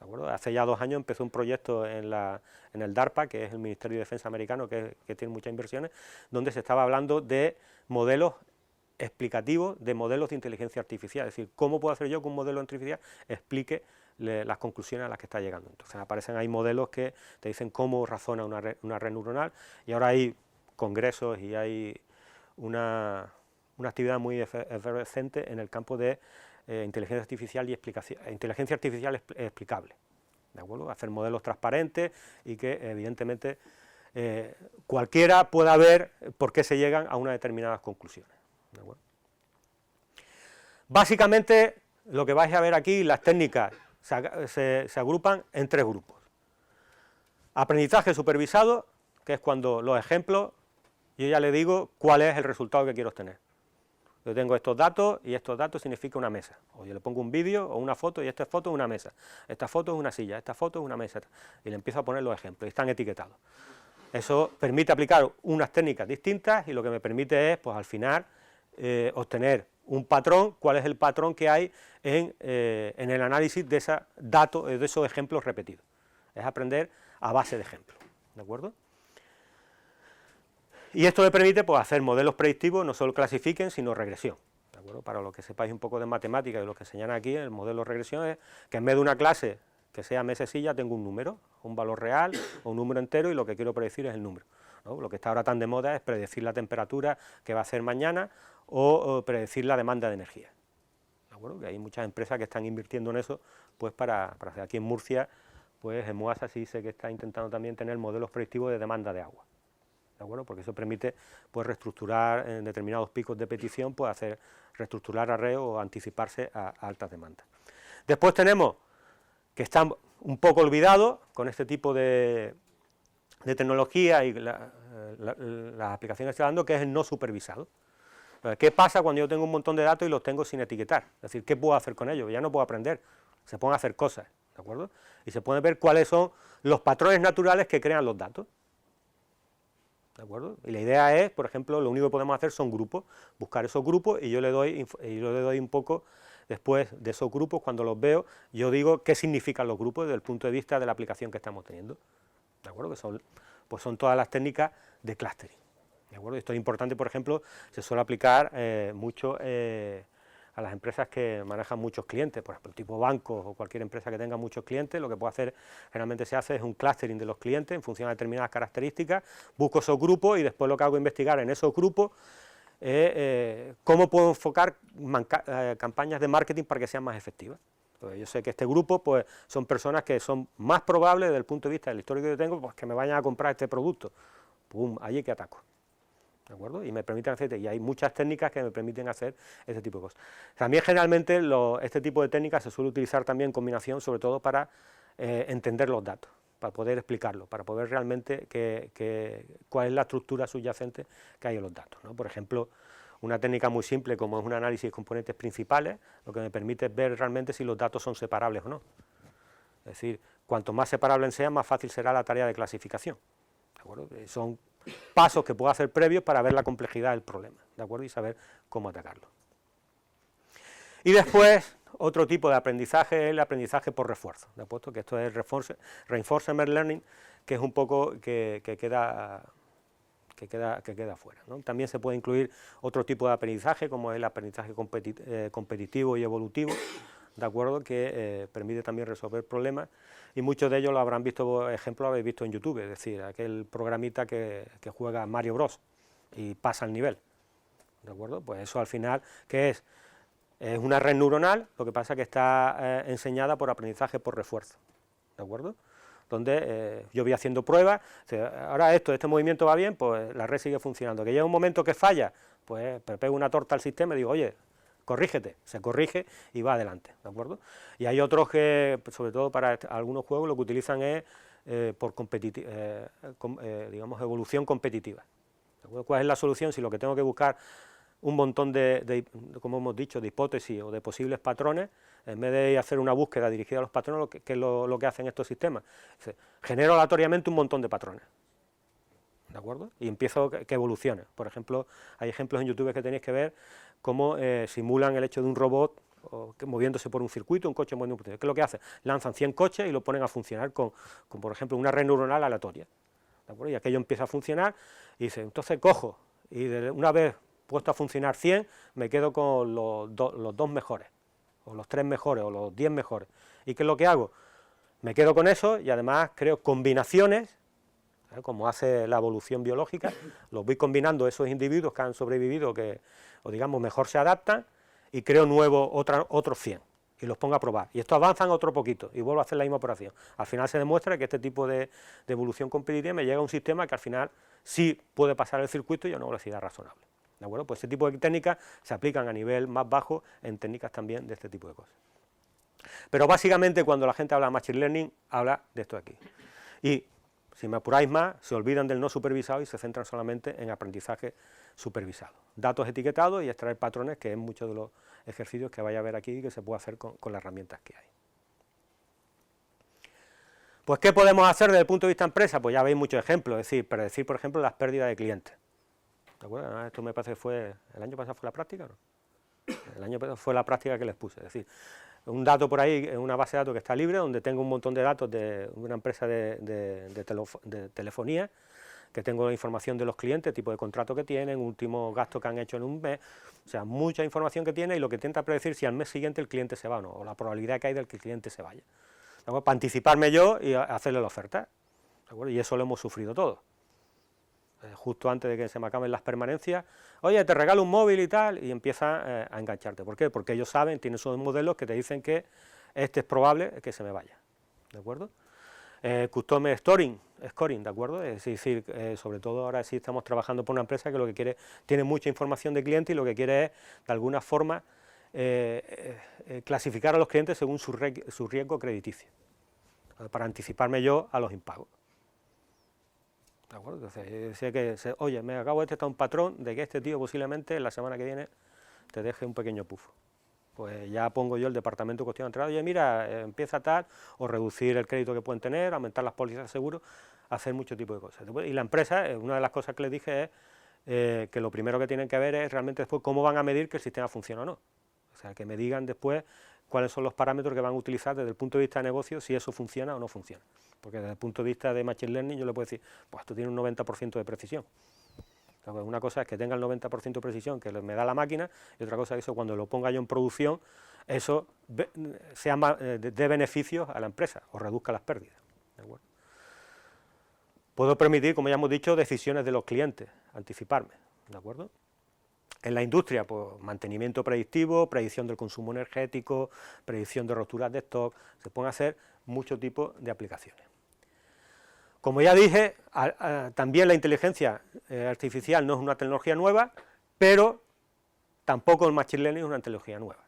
¿De acuerdo? Hace ya 2 años empezó un proyecto en el DARPA, que es el Ministerio de Defensa americano, que tiene muchas inversiones, donde se estaba hablando de modelos explicativos, de modelos de inteligencia artificial, es decir, cómo puedo hacer yo que un modelo artificial explique las conclusiones a las que está llegando. Entonces aparecen ahí modelos que te dicen cómo razona una red neuronal, y ahora hay congresos y hay una actividad muy efervescente en el campo de inteligencia artificial y inteligencia artificial explicable, ¿de acuerdo? Hacer modelos transparentes y que evidentemente cualquiera pueda ver por qué se llegan a unas determinadas conclusiones, ¿de acuerdo? Básicamente lo que vais a ver aquí, las técnicas se agrupan en 3 grupos. Aprendizaje supervisado, que es cuando los ejemplos, yo ya le digo cuál es el resultado que quiero obtener. Yo tengo estos datos y estos datos significa una mesa, o yo le pongo un vídeo o una foto y esta foto es una mesa, esta foto es una silla, esta foto es una mesa, y le empiezo a poner los ejemplos y están etiquetados. Eso permite aplicar unas técnicas distintas y lo que me permite es, pues al final, obtener un patrón, cuál es el patrón que hay en el análisis de esos datos, de esos ejemplos repetidos. Es aprender a base de ejemplos, ¿de acuerdo? Y esto me permite pues hacer modelos predictivos, no solo clasifiquen, sino regresión, ¿de acuerdo? Para los que sepáis un poco de matemática y lo que enseñan aquí, el modelo de regresión es que en vez de una clase que sea mesecilla, tengo un número, un valor real o un número entero, y lo que quiero predecir es el número, ¿no? Lo que está ahora tan de moda es predecir la temperatura que va a hacer mañana o predecir la demanda de energía, ¿de acuerdo? Que hay muchas empresas que están invirtiendo en eso, pues para hacer. Aquí en Murcia, pues en Moasa sí sé que está intentando también tener modelos predictivos de demanda de agua, ¿de acuerdo? Porque eso permite pues reestructurar en determinados picos de petición, pues reestructurar arreos o anticiparse a altas demandas. Después tenemos que están un poco olvidados con este tipo de tecnología y las aplicaciones que está dando, que es el no supervisado. ¿Qué pasa cuando yo tengo un montón de datos y los tengo sin etiquetar? Es decir, ¿qué puedo hacer con ellos? Ya no puedo aprender, se pueden hacer cosas, ¿de acuerdo? Y se puede ver cuáles son los patrones naturales que crean los datos, ¿de acuerdo? Y la idea es, por ejemplo, lo único que podemos hacer son grupos, buscar esos grupos, y yo le doy un poco, después de esos grupos, cuando los veo, yo digo qué significan los grupos desde el punto de vista de la aplicación que estamos teniendo, ¿de acuerdo? Que son todas las técnicas de clustering, ¿de acuerdo? Esto es importante, por ejemplo, se suele aplicar mucho a las empresas que manejan muchos clientes, por ejemplo, tipo bancos o cualquier empresa que tenga muchos clientes. Lo que puede hacer, generalmente se hace, es un clustering de los clientes en función de determinadas características, busco esos grupos y después lo que hago es investigar en esos grupos cómo puedo enfocar campañas de marketing para que sean más efectivas. Entonces, yo sé que este grupo pues son personas que son más probables desde el punto de vista del histórico que yo tengo, pues que me vayan a comprar este producto. Pum, allí que ataco, ¿de acuerdo? Y me permiten hacer, y hay muchas técnicas que me permiten hacer este tipo de cosas. También generalmente este tipo de técnicas se suele utilizar también en combinación, sobre todo para entender los datos, para poder explicarlo, para poder realmente cuál es la estructura subyacente que hay en los datos, ¿no? Por ejemplo, una técnica muy simple como es un análisis de componentes principales, lo que me permite es ver realmente si los datos son separables o no. Es decir, cuanto más separables sean, más fácil será la tarea de clasificación, ¿de acuerdo? Son pasos que puedo hacer previos para ver la complejidad del problema, ¿de acuerdo? Y saber cómo atacarlo. Y después, otro tipo de aprendizaje es el aprendizaje por refuerzo, ¿de acuerdo? Que esto es Reinforcement Learning, que es un poco que queda fuera, ¿no? También se puede incluir otro tipo de aprendizaje, como es el aprendizaje competitivo y evolutivo, ¿de acuerdo?, que permite también resolver problemas, y muchos de ellos lo habrán visto, ejemplos lo habéis visto en YouTube, es decir, aquel programita que juega Mario Bros. Y pasa el nivel, ¿de acuerdo? Pues eso al final, ¿qué es? Es una red neuronal, lo que pasa es que está enseñada por aprendizaje por refuerzo, ¿de acuerdo?, donde yo voy haciendo pruebas, ahora este movimiento va bien, pues la red sigue funcionando, que llega un momento que falla, pues pego una torta al sistema y digo, oye, corrígete, se corrige y va adelante, ¿de acuerdo? Y hay otros que, sobre todo para algunos juegos, lo que utilizan es por digamos, evolución competitiva, ¿de acuerdo? ¿Cuál es la solución? Si lo que tengo que buscar un montón como hemos dicho, de hipótesis o de posibles patrones, en vez de hacer una búsqueda dirigida a los patrones, que es lo que hacen estos sistemas, genero aleatoriamente un montón de patrones, ¿de acuerdo? Y empiezo que evolucione. Por ejemplo, hay ejemplos en YouTube que tenéis que ver cómo simulan el hecho de un robot moviéndose por un circuito, un coche moviendo un circuito. ¿Qué es lo que hace? Lanzan 100 coches y lo ponen a funcionar con por ejemplo, una red neuronal aleatoria, ¿de acuerdo? Y aquello empieza a funcionar y dice, entonces cojo, y una vez puesto a funcionar 100, me quedo con los 2 mejores, o los 3 mejores, o los 10 mejores. ¿Y qué es lo que hago? Me quedo con eso y además creo combinaciones, como hace la evolución biológica, los voy combinando esos individuos que han sobrevivido, o digamos mejor se adaptan, y creo otros 100, y los pongo a probar, y estos avanzan otro poquito, y vuelvo a hacer la misma operación. Al final se demuestra que este tipo de evolución competitiva me llega a un sistema que al final sí puede pasar el circuito y a una velocidad razonable. ¿De acuerdo? Pues este tipo de técnicas se aplican a nivel más bajo en técnicas también de este tipo de cosas. Pero básicamente cuando la gente habla de Machine Learning, habla de esto de aquí. Y si me apuráis más, se olvidan del no supervisado y se centran solamente en aprendizaje supervisado. Datos etiquetados y extraer patrones, que es muchos de los ejercicios que vais a ver aquí y que se puede hacer con las herramientas que hay. Pues, ¿qué podemos hacer desde el punto de vista empresa? Pues ya veis muchos ejemplos, es decir, predecir, por ejemplo, las pérdidas de clientes. ¿De acuerdo? Esto me parece que el año pasado fue la práctica, ¿no? El año pasado fue la práctica que les puse, es decir, un dato por ahí, en una base de datos que está libre, donde tengo un montón de datos de una empresa de telefonía, que tengo la información de los clientes, tipo de contrato que tienen, últimos gastos que han hecho en un mes, o sea, mucha información que tiene, y lo que intenta predecir si al mes siguiente el cliente se va o no, o la probabilidad que hay de que el cliente se vaya, ¿de acuerdo? Para anticiparme yo y hacerle la oferta, ¿de acuerdo? Y eso lo hemos sufrido todos. Justo antes de que se me acaben las permanencias, oye, te regalo un móvil y tal, y empieza a engancharte. ¿Por qué? Porque ellos saben, tienen esos modelos que te dicen que este es probable que se me vaya, ¿de acuerdo? Customer scoring, ¿de acuerdo? Es decir, sobre todo ahora sí estamos trabajando por una empresa que lo que quiere, tiene mucha información de cliente y lo que quiere es, de alguna forma, clasificar a los clientes según su riesgo crediticio, para anticiparme yo a los impagos. ¿De acuerdo? Entonces, sé que, oye, me acabo de detectar un patrón de que este tío posiblemente la semana que viene te deje un pequeño pufo. Pues ya pongo yo el departamento de cuestión de entrada, oye, mira, empieza tal, o reducir el crédito que pueden tener, aumentar las pólizas de seguro, hacer mucho tipo de cosas. Y la empresa, una de las cosas que les dije es que lo primero que tienen que ver es realmente después cómo van a medir que el sistema funciona o no. O sea, que me digan después cuáles son los parámetros que van a utilizar desde el punto de vista de negocio, si eso funciona o no funciona. Porque desde el punto de vista de Machine Learning yo le puedo decir, pues esto tiene un 90% de precisión. Una cosa es que tenga el 90% de precisión que me da la máquina, y otra cosa es eso, cuando lo ponga yo en producción, eso sea de beneficios a la empresa, o reduzca las pérdidas. ¿De acuerdo? Puedo permitir, como ya hemos dicho, decisiones de los clientes, anticiparme. ¿De acuerdo? En la industria, pues mantenimiento predictivo, predicción del consumo energético, predicción de roturas de stock, se pueden hacer muchos tipos de aplicaciones. Como ya dije, también la inteligencia artificial no es una tecnología nueva, pero tampoco el Machine Learning es una tecnología nueva.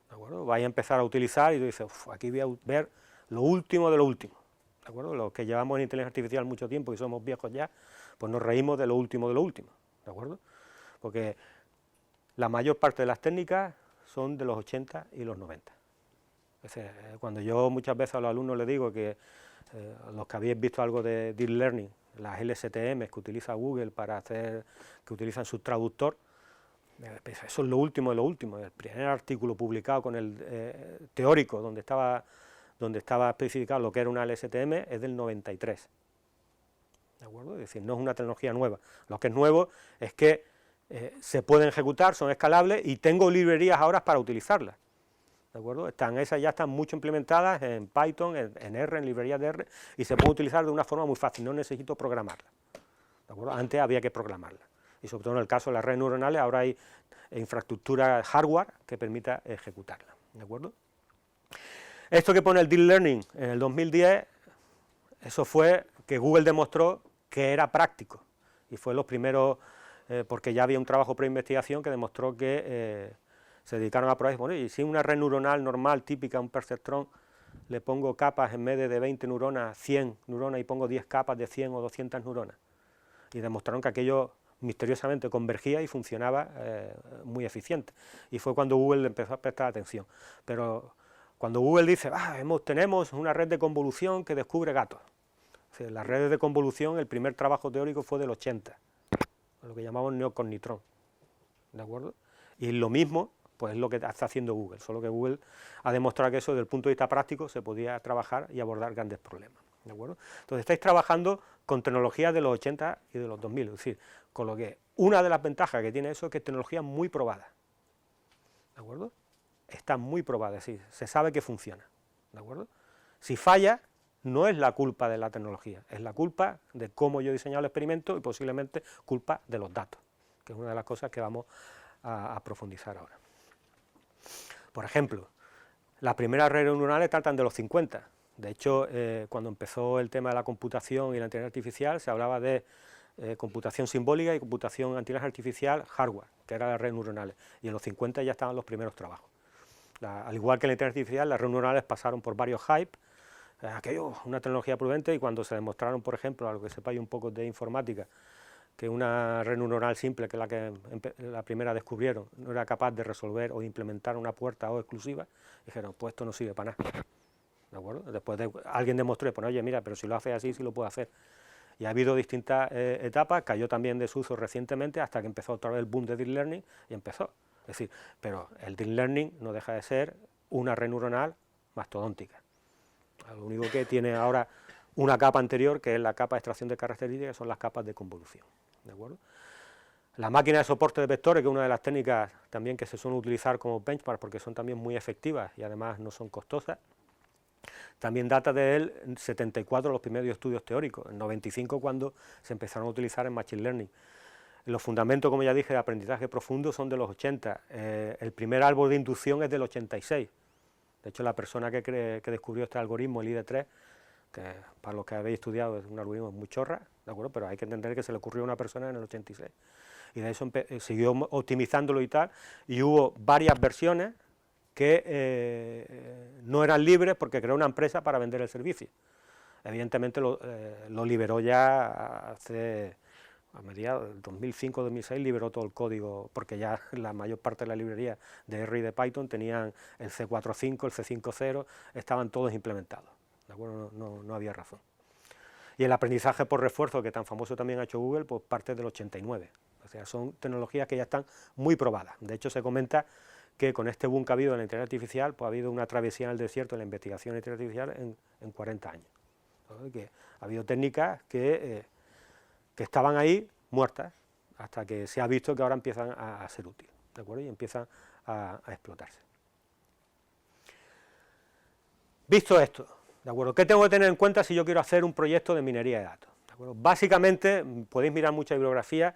¿De acuerdo? Vais a empezar a utilizar y tú dices, aquí voy a ver lo último de lo último. ¿De acuerdo? Los que llevamos en inteligencia artificial mucho tiempo y somos viejos ya, pues nos reímos de lo último de lo último. ¿De acuerdo? Porque la mayor parte de las técnicas son de los 80 y los 90. Es decir, cuando yo muchas veces a los alumnos les digo que los que habéis visto algo de Deep Learning, las LSTM que utiliza Google para hacer, que utilizan su traductor, eso es lo último de lo último. El primer artículo publicado con el teórico donde estaba especificado lo que era una LSTM es del 93. ¿de acuerdo? Es decir, no es una tecnología nueva. Lo que es nuevo es que se pueden ejecutar, son escalables y tengo librerías ahora para utilizarlas. ¿De acuerdo? Esas ya están mucho implementadas en Python, en R, en librerías de R, y se puede utilizar de una forma muy fácil, no necesito programarla. ¿De acuerdo? Antes había que programarla. Y sobre todo en el caso de las redes neuronales, ahora hay infraestructura hardware que permita ejecutarla. ¿De acuerdo? Esto que pone el Deep Learning en el 2010, eso fue que Google demostró que era práctico. Y fue los primeros, porque ya había un trabajo pre-investigación que demostró que se dedicaron a probar, bueno, y si una red neuronal normal, típica, un perceptrón, le pongo capas en vez de 20 neuronas, 100 neuronas, y pongo 10 capas de 100 o 200 neuronas. Y demostraron que aquello misteriosamente convergía y funcionaba muy eficiente. Y fue cuando Google empezó a prestar atención. Pero cuando Google dice, tenemos una red de convolución que descubre gatos. O sea, las redes de convolución, el primer trabajo teórico fue del 80, lo que llamamos neocognitron. ¿De acuerdo? Y lo mismo, pues es lo que está haciendo Google, solo que Google ha demostrado que eso desde el punto de vista práctico se podía trabajar y abordar grandes problemas, ¿de acuerdo? Entonces estáis trabajando con tecnologías de los 80 y de los 2000, es decir, con lo que una de las ventajas que tiene eso es que es tecnología muy probada, ¿de acuerdo? Está muy probada, es decir, se sabe que funciona, ¿de acuerdo? Si falla, no es la culpa de la tecnología, es la culpa de cómo yo he diseñado el experimento y posiblemente culpa de los datos, que es una de las cosas que vamos a profundizar ahora. Por ejemplo, las primeras redes neuronales tratan de los 50. De hecho, cuando empezó el tema de la computación y la inteligencia artificial, se hablaba de computación simbólica y computación inteligencia artificial hardware, que eran las redes neuronales. Y en los 50 ya estaban los primeros trabajos. Al igual que en la inteligencia artificial, las redes neuronales pasaron por varios hype, aquello, una tecnología prudente, y cuando se demostraron, por ejemplo, a lo que sepáis un poco de informática, que una red neuronal simple, que es la que la primera descubrieron, no era capaz de resolver o implementar una puerta O exclusiva, dijeron, pues esto no sirve para nada, ¿de acuerdo? Después alguien demostró, pues oye, mira, pero si lo hace así, sí lo puede hacer. Y ha habido distintas etapas, cayó también en desuso recientemente, hasta que empezó otra vez el boom de Deep Learning, y empezó. Es decir, pero el Deep Learning no deja de ser una red neuronal mastodóntica. Lo único que tiene ahora una capa anterior, que es la capa de extracción de características, son las capas de convolución. ¿De acuerdo? La máquina de soporte de vectores, que es una de las técnicas también que se suelen utilizar como benchmark porque son también muy efectivas y además no son costosas, también data del 74 los primeros estudios teóricos, en 95 cuando se empezaron a utilizar en Machine Learning. Los fundamentos, como ya dije, de aprendizaje profundo son de los 80, el primer árbol de inducción es del 86, de hecho la persona que descubrió este algoritmo, el ID3, que para los que habéis estudiado es un algoritmo muy chorra, ¿de acuerdo? Pero hay que entender que se le ocurrió a una persona en el 86, y de eso siguió optimizándolo y tal, y hubo varias versiones que no eran libres porque creó una empresa para vender el servicio. Evidentemente lo liberó ya hace, a mediados del 2005-2006, liberó todo el código, porque ya la mayor parte de la librería de R y de Python tenían el C4.5, el C5.0, estaban todos implementados. ¿De acuerdo? No había razón. Y el aprendizaje por refuerzo, que tan famoso también ha hecho Google, pues parte del 89. O sea, son tecnologías que ya están muy probadas. De hecho, se comenta que con este boom que ha habido en la inteligencia artificial, pues ha habido una travesía en el desierto en la investigación en inteligencia artificial en 40 años. ¿No? Que ha habido técnicas que estaban ahí muertas, hasta que se ha visto que ahora empiezan a ser útiles, ¿de acuerdo? Y empiezan a explotarse. Visto esto, ¿de acuerdo? ¿Qué tengo que tener en cuenta si yo quiero hacer un proyecto de minería de datos? ¿De acuerdo? Básicamente, podéis mirar mucha bibliografía,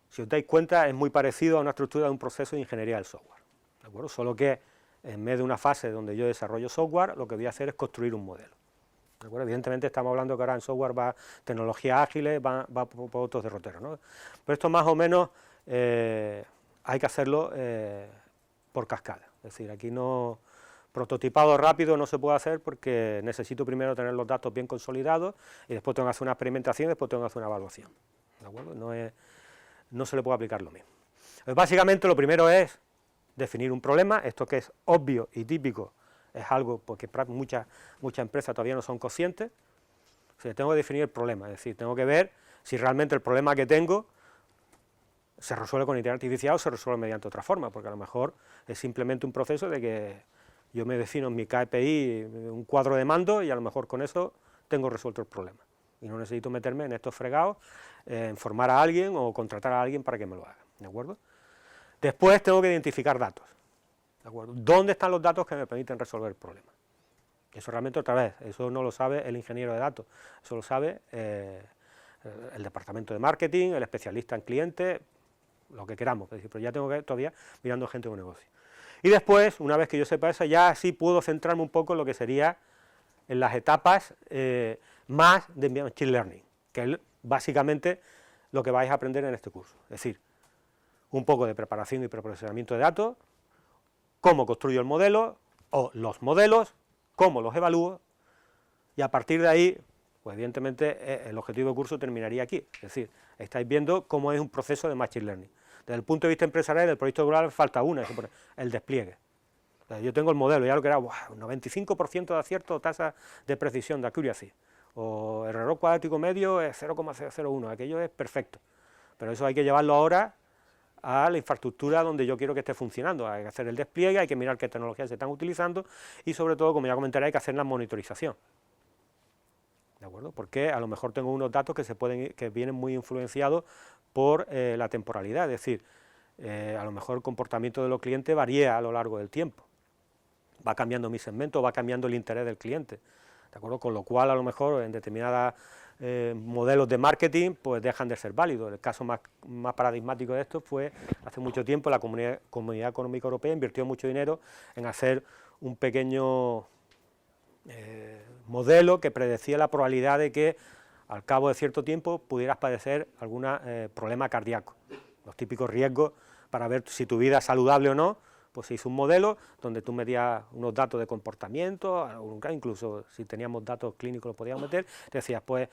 si os dais cuenta es muy parecido a una estructura de un proceso de ingeniería del software, ¿de acuerdo? Solo que en vez de una fase donde yo desarrollo software, lo que voy a hacer es construir un modelo, ¿de acuerdo? Evidentemente estamos hablando que ahora en software va tecnologías ágiles, va por otros derroteros, ¿no? Pero esto más o menos hay que hacerlo por cascada, es decir, aquí no... Prototipado rápido no se puede hacer porque necesito primero tener los datos bien consolidados y después tengo que hacer una experimentación y después tengo que hacer una evaluación, ¿de acuerdo? No se le puede aplicar lo mismo. Pues básicamente lo primero es definir un problema, esto que es obvio y típico es algo porque muchas empresas todavía no son conscientes. O sea, tengo que definir el problema, es decir, tengo que ver si realmente el problema que tengo se resuelve con inteligencia artificial o se resuelve mediante otra forma, porque a lo mejor es simplemente un proceso de que yo me defino en mi KPI un cuadro de mando y a lo mejor con eso tengo resuelto el problema, y no necesito meterme en estos fregados, formar a alguien o contratar a alguien para que me lo haga, ¿de acuerdo? Después tengo que identificar datos, ¿de acuerdo? ¿Dónde están los datos que me permiten resolver el problema? Eso realmente, otra vez, eso no lo sabe el ingeniero de datos, eso lo sabe el departamento de marketing, el especialista en clientes, lo que queramos, pero ya tengo que todavía mirando gente de un negocio. Y después, una vez que yo sepa eso, ya sí puedo centrarme un poco en lo que sería en las etapas más de Machine Learning, que es básicamente lo que vais a aprender en este curso. Es decir, un poco de preparación y preprocesamiento de datos, cómo construyo el modelo, o los modelos, cómo los evalúo, y a partir de ahí, pues evidentemente el objetivo del curso terminaría aquí. Es decir, estáis viendo cómo es un proceso de Machine Learning. Desde el punto de vista empresarial del proyecto global falta una, el despliegue. Yo tengo el modelo, ya lo que era, un 95% de acierto o tasa de precisión, de accuracy, o el error cuadrático medio es 0,001, aquello es perfecto, pero eso hay que llevarlo ahora a la infraestructura donde yo quiero que esté funcionando, hay que hacer el despliegue, hay que mirar qué tecnologías se están utilizando y sobre todo, como ya comentaré, hay que hacer la monitorización, ¿de acuerdo? Porque a lo mejor tengo unos datos que vienen muy influenciados por la temporalidad, es decir, a lo mejor el comportamiento de los clientes varía a lo largo del tiempo, va cambiando mi segmento, va cambiando el interés del cliente, ¿de acuerdo? Con lo cual a lo mejor en determinados modelos de marketing pues dejan de ser válidos. El caso más paradigmático de esto fue hace mucho tiempo la Comunidad Económica Europea invirtió mucho dinero en hacer un pequeño modelo que predecía la probabilidad de que al cabo de cierto tiempo pudieras padecer algún problema cardíaco, los típicos riesgos para ver si tu vida es saludable o no. Pues se hizo un modelo donde tú medías unos datos de comportamiento, incluso si teníamos datos clínicos los podíamos meter, decías, pues,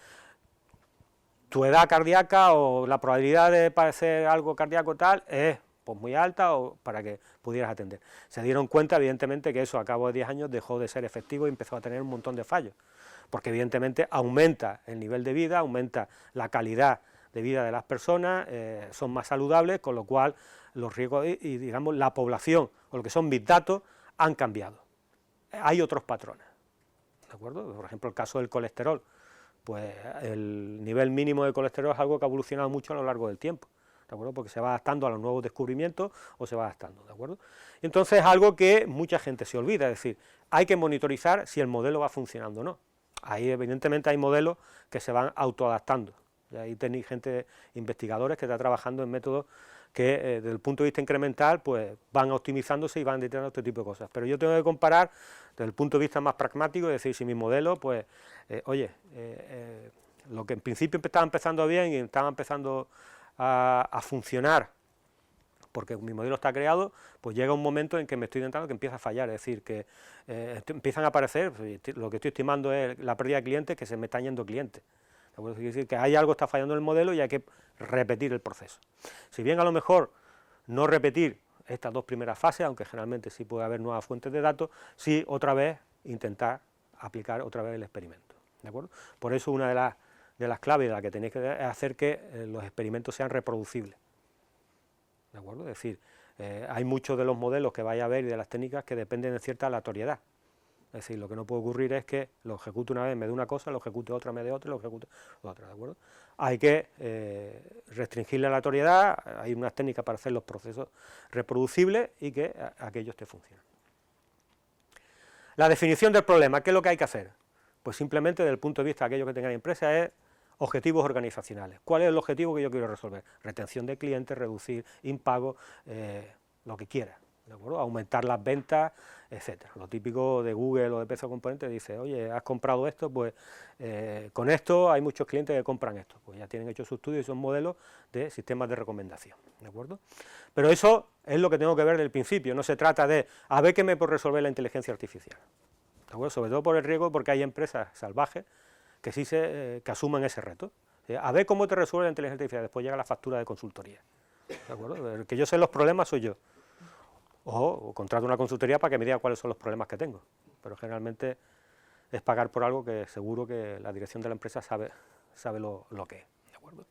tu edad cardíaca o la probabilidad de padecer algo cardíaco tal es pues muy alta o para que pudieras atender. Se dieron cuenta, evidentemente, que eso a cabo de 10 años dejó de ser efectivo y empezó a tener un montón de fallos, porque evidentemente aumenta el nivel de vida, aumenta la calidad de vida de las personas, son más saludables, con lo cual los riesgos y digamos la población o lo que son big datos han cambiado. Hay otros patrones, ¿de acuerdo? Por ejemplo, el caso del colesterol, pues el nivel mínimo de colesterol es algo que ha evolucionado mucho a lo largo del tiempo, ¿de acuerdo? Porque se va adaptando a los nuevos descubrimientos o se va adaptando, ¿de acuerdo? Y entonces es algo que mucha gente se olvida, es decir, hay que monitorizar si el modelo va funcionando o no. Ahí evidentemente hay modelos que se van autoadaptando, y ahí tenéis gente, investigadores que están trabajando en métodos que desde el punto de vista incremental pues van optimizándose y van detectando este tipo de cosas, pero yo tengo que comparar desde el punto de vista más pragmático, es decir, si mi modelo, pues, lo que en principio estaba empezando bien y estaba empezando a funcionar, porque mi modelo está creado, pues llega un momento en que me estoy intentando que empieza a fallar, es decir, que empiezan a aparecer, lo que estoy estimando es la pérdida de clientes, que se me están yendo clientes. Es decir, que hay algo que está fallando en el modelo y hay que repetir el proceso. Si bien a lo mejor no repetir estas dos primeras fases, aunque generalmente sí puede haber nuevas fuentes de datos, sí otra vez intentar aplicar otra vez el experimento, ¿de acuerdo? Por eso una de las claves de la que tenéis que hacer que los experimentos sean reproducibles, ¿de acuerdo? Es decir, hay muchos de los modelos que vais a ver y de las técnicas que dependen de cierta aleatoriedad. Es decir, lo que no puede ocurrir es que lo ejecute una vez, me dé una cosa, lo ejecute otra, me dé otra, lo ejecute otra, ¿de acuerdo? Hay que restringir la aleatoriedad, hay unas técnicas para hacer los procesos reproducibles y que aquello esté funcionando. La definición del problema, ¿qué es lo que hay que hacer? Pues simplemente desde el punto de vista de aquello que tenga la empresa es objetivos organizacionales. ¿Cuál es el objetivo que yo quiero resolver? Retención de clientes, reducir impago, lo que quiera, ¿de acuerdo? Aumentar las ventas, etcétera. Lo típico de Google o de PC Componentes dice, oye, has comprado esto, pues con esto hay muchos clientes que compran esto, pues ya tienen hecho su estudio y son modelos de sistemas de recomendación, ¿de acuerdo? Pero eso es lo que tengo que ver desde el principio, no se trata de a ver qué me puede resolver la inteligencia artificial, ¿de acuerdo? Sobre todo por el riesgo, porque hay empresas salvajes que sí que asumen ese reto, a ver cómo te resuelve la inteligencia artificial, después llega la factura de consultoría, ¿de acuerdo? El que yo sé los problemas soy yo. O contrato una consultoría para que me diga cuáles son los problemas que tengo, pero generalmente es pagar por algo que seguro que la dirección de la empresa sabe lo que es, ¿de acuerdo?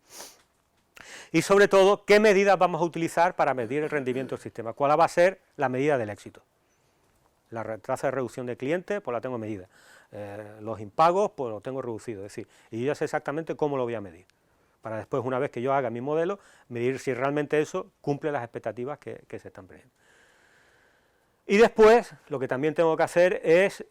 Y sobre todo, ¿qué medidas vamos a utilizar para medir el rendimiento del sistema? ¿Cuál va a ser la medida del éxito? La tasa de reducción de clientes, pues la tengo medida. los impagos, pues lo tengo reducido, es decir, y yo ya sé exactamente cómo lo voy a medir, para después, una vez que yo haga mi modelo, medir si realmente eso cumple las expectativas que se están previendo. Y después, lo que también tengo que hacer es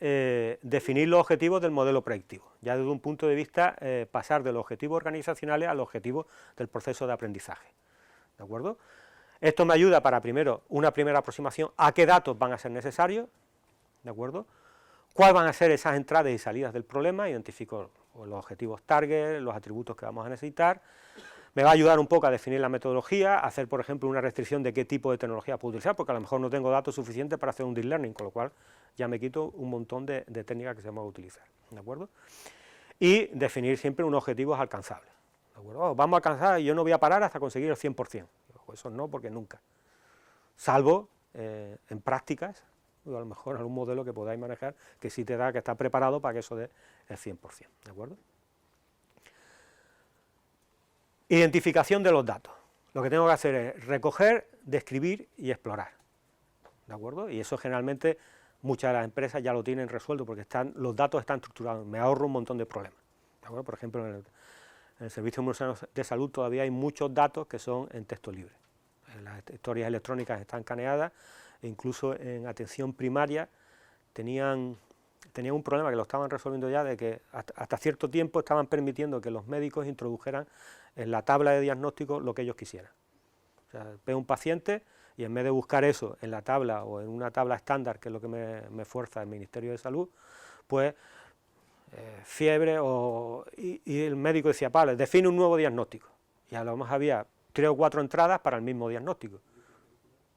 definir los objetivos del modelo predictivo, ya desde un punto de vista, pasar de los objetivos organizacionales a los objetivos del proceso de aprendizaje, ¿de acuerdo? Esto me ayuda para, primero, una primera aproximación a qué datos van a ser necesarios, ¿de acuerdo? Cuáles van a ser esas entradas y salidas del problema, identifico los objetivos target, los atributos que vamos a necesitar. Me va a ayudar un poco a definir la metodología, a hacer, por ejemplo, una restricción de qué tipo de tecnología puedo utilizar, porque a lo mejor no tengo datos suficientes para hacer un deep learning, con lo cual ya me quito un montón de técnicas que se van a utilizar, ¿de acuerdo? Y definir siempre unos objetivos alcanzables, ¿de acuerdo? Vamos a alcanzar, y yo no voy a parar hasta conseguir el 100%, eso no, porque nunca, salvo en prácticas, o a lo mejor algún modelo que podáis manejar, que sí te da que está preparado para que eso dé el 100%, ¿de acuerdo? Identificación de los datos. Lo que tengo que hacer es recoger, describir y explorar, ¿de acuerdo? Y eso generalmente muchas de las empresas ya lo tienen resuelto porque los datos están estructurados, me ahorro un montón de problemas, ¿de acuerdo? Por ejemplo, en el Servicio de Salud todavía hay muchos datos que son en texto libre. Las historias electrónicas están escaneadas, e incluso en atención primaria tenían un problema que lo estaban resolviendo ya, de que hasta cierto tiempo estaban permitiendo que los médicos introdujeran en la tabla de diagnóstico lo que ellos quisieran. O sea, veo un paciente y en vez de buscar eso en la tabla o en una tabla estándar, que es lo que me fuerza el Ministerio de Salud, pues fiebre y el médico decía, vale, define un nuevo diagnóstico. Y a lo mejor había 3 o 4 entradas para el mismo diagnóstico,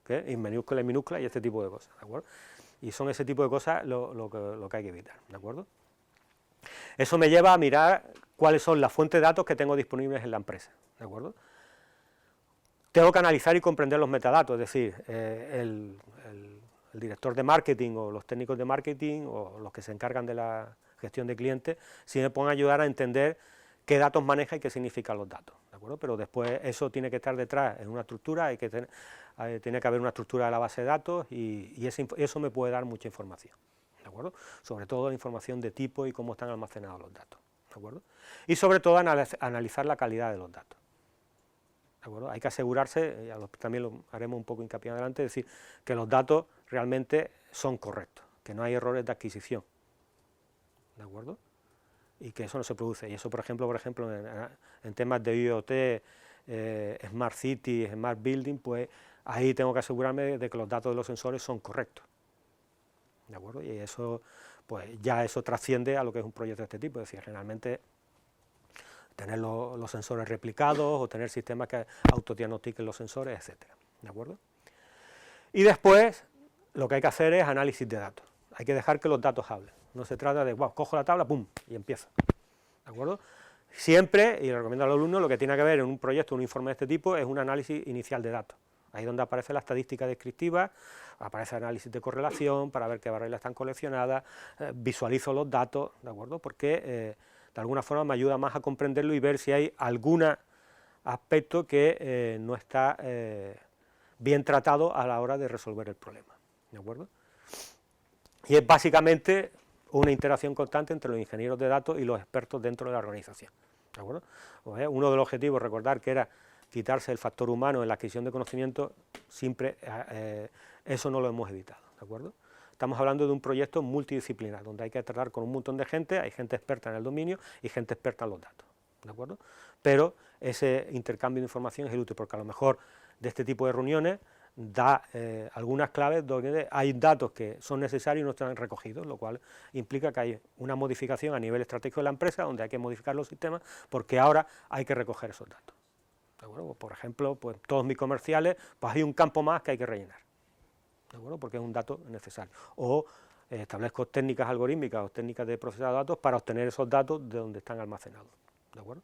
¿qué? En minúscula y minúscula y este tipo de cosas, ¿de acuerdo? Y son ese tipo de cosas lo que hay que evitar, ¿de acuerdo? Eso me lleva a mirar cuáles son las fuentes de datos que tengo disponibles en la empresa, ¿de acuerdo? Tengo que analizar y comprender los metadatos, es decir, el director de marketing o los técnicos de marketing o los que se encargan de la gestión de clientes, si me pueden ayudar a entender qué datos maneja y qué significan los datos, ¿de acuerdo? Pero después eso tiene que estar detrás en una estructura, tiene que haber una estructura de la base de datos y eso me puede dar mucha información, ¿de acuerdo? Sobre todo la información de tipo y cómo están almacenados los datos, ¿de acuerdo? Y sobre todo analizar la calidad de los datos, ¿de acuerdo? Hay que asegurarse, también lo haremos un poco hincapié adelante, es decir, que los datos realmente son correctos, que no hay errores de adquisición, ¿de acuerdo? Y que eso no se produce, y eso por ejemplo en temas de IoT, Smart City, Smart Building, pues ahí tengo que asegurarme de que los datos de los sensores son correctos, ¿de acuerdo? Y eso, pues ya eso trasciende a lo que es un proyecto de este tipo, es decir, generalmente tener los sensores replicados o tener sistemas que autodiagnostiquen los sensores, etcétera, ¿de acuerdo? Y después lo que hay que hacer es análisis de datos, hay que dejar que los datos hablen. No se trata de, wow, cojo la tabla, pum, y empiezo, ¿de acuerdo? Siempre, y le recomiendo al alumno, lo que tiene que ver en un proyecto, un informe de este tipo, es un análisis inicial de datos. Ahí donde aparece la estadística descriptiva, aparece el análisis de correlación, para ver qué variables están coleccionadas, visualizo los datos, ¿de acuerdo? Porque de alguna forma me ayuda más a comprenderlo y ver si hay algún aspecto que no está bien tratado a la hora de resolver el problema, ¿de acuerdo? Y es básicamente una interacción constante entre los ingenieros de datos y los expertos dentro de la organización, ¿de acuerdo? Uno de los objetivos, recordar que era quitarse el factor humano en la adquisición de conocimiento, siempre eso no lo hemos evitado, ¿de acuerdo? Estamos hablando de un proyecto multidisciplinar, donde hay que tratar con un montón de gente, hay gente experta en el dominio y gente experta en los datos, ¿de acuerdo? Pero ese intercambio de información es el útil, porque a lo mejor de este tipo de reuniones da algunas claves donde hay datos que son necesarios y no están recogidos, lo cual implica que hay una modificación a nivel estratégico de la empresa, donde hay que modificar los sistemas, porque ahora hay que recoger esos datos, ¿de acuerdo? Por ejemplo, pues todos mis comerciales, pues hay un campo más que hay que rellenar, ¿de acuerdo? Porque es un dato necesario. O establezco técnicas algorítmicas o técnicas de procesado de datos para obtener esos datos de donde están almacenados, ¿de acuerdo?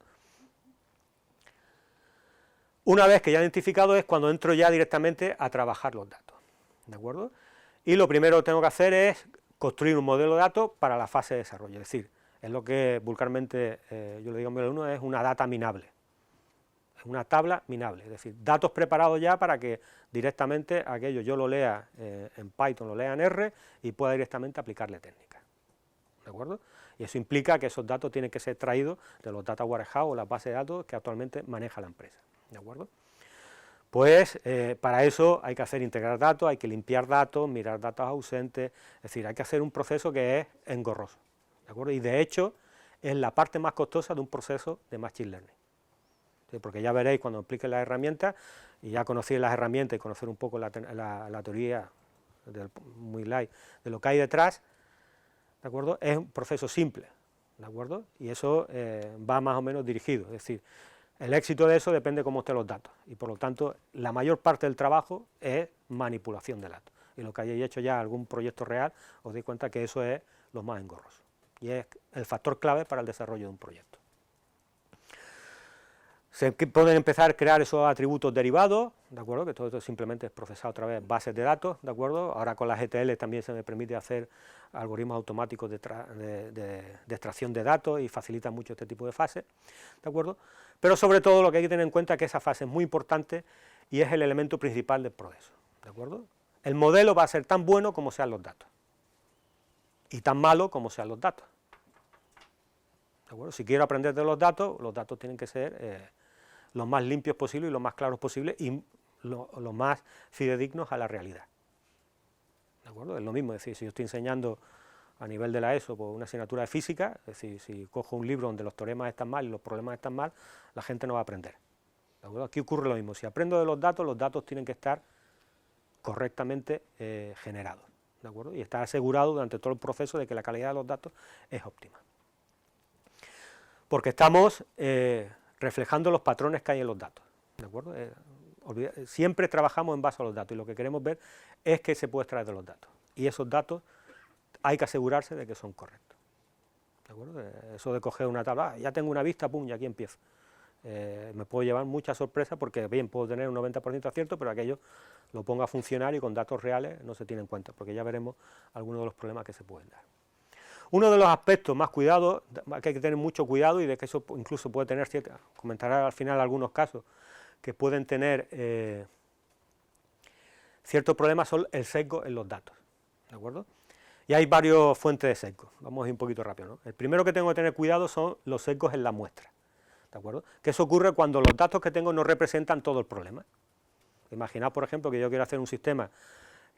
Una vez que ya he identificado es cuando entro ya directamente a trabajar los datos, ¿de acuerdo? Y lo primero que tengo que hacer es construir un modelo de datos para la fase de desarrollo, es decir, es lo que vulgarmente yo le digo a mi alumno, es una data minable, es una tabla minable, es decir, datos preparados ya para que directamente aquello yo lo lea en Python, lo lea en R y pueda directamente aplicarle técnicas, ¿de acuerdo? Y eso implica que esos datos tienen que ser traídos de los data warehouse o las bases de datos que actualmente maneja la empresa, ¿de acuerdo? Pues para eso hay que hacer integrar datos, hay que limpiar datos, mirar datos ausentes, es decir, hay que hacer un proceso que es engorroso, ¿de acuerdo? Y de hecho es la parte más costosa de un proceso de Machine Learning, ¿sí? Porque ya veréis cuando explique las herramientas, y ya conocéis las herramientas y conocer un poco la teoría muy light de lo que hay detrás, ¿de acuerdo? Es un proceso simple, ¿de acuerdo? Y eso va más o menos dirigido, es decir, el éxito de eso depende de cómo estén los datos, y por lo tanto la mayor parte del trabajo es manipulación de datos, y lo que hayáis hecho ya algún proyecto real, os dais cuenta que eso es lo más engorroso, y es el factor clave para el desarrollo de un proyecto. Se pueden empezar a crear esos atributos derivados, ¿de acuerdo? Que todo esto simplemente es procesado a través de bases de datos, ¿de acuerdo? Ahora con las ETL también se me permite hacer algoritmos automáticos de extracción de datos y facilita mucho este tipo de fases, ¿de acuerdo? Pero sobre todo lo que hay que tener en cuenta es que esa fase es muy importante y es el elemento principal del proceso, ¿de acuerdo? El modelo va a ser tan bueno como sean los datos y tan malo como sean los datos, ¿de acuerdo? Si quiero aprender de los datos tienen que ser los más limpios posibles y los más claros posibles y lo más fidedignos a la realidad, ¿de acuerdo? Es lo mismo, es decir, si yo estoy enseñando a nivel de la ESO por una asignatura de física, es decir, si cojo un libro donde los teoremas están mal y los problemas están mal, la gente no va a aprender, ¿de acuerdo? Aquí ocurre lo mismo, si aprendo de los datos tienen que estar correctamente generados, ¿de acuerdo? Y estar asegurado durante todo el proceso de que la calidad de los datos es óptima, porque estamos reflejando los patrones que hay en los datos, ¿de acuerdo? Siempre trabajamos en base a los datos y lo que queremos ver es qué se puede extraer de los datos, y esos datos hay que asegurarse de que son correctos, ¿de acuerdo? Eso de coger una tabla, ya tengo una vista, pum, y aquí empiezo, me puedo llevar mucha sorpresa porque bien puedo tener un 90% de acierto, pero aquello lo pongo a funcionar y con datos reales no se tiene en cuenta, porque ya veremos algunos de los problemas que se pueden dar. Uno de los aspectos más cuidados, que hay que tener mucho cuidado y de que eso incluso puede tener cierta, comentaré al final algunos casos que pueden tener ciertos problemas, son el sesgo en los datos, ¿de acuerdo? Y hay varias fuentes de sesgo, vamos a ir un poquito rápido, ¿no? El primero que tengo que tener cuidado son los sesgos en la muestra, ¿de acuerdo? Que eso ocurre cuando los datos que tengo no representan todo el problema. Imaginaos, por ejemplo, que yo quiero hacer un sistema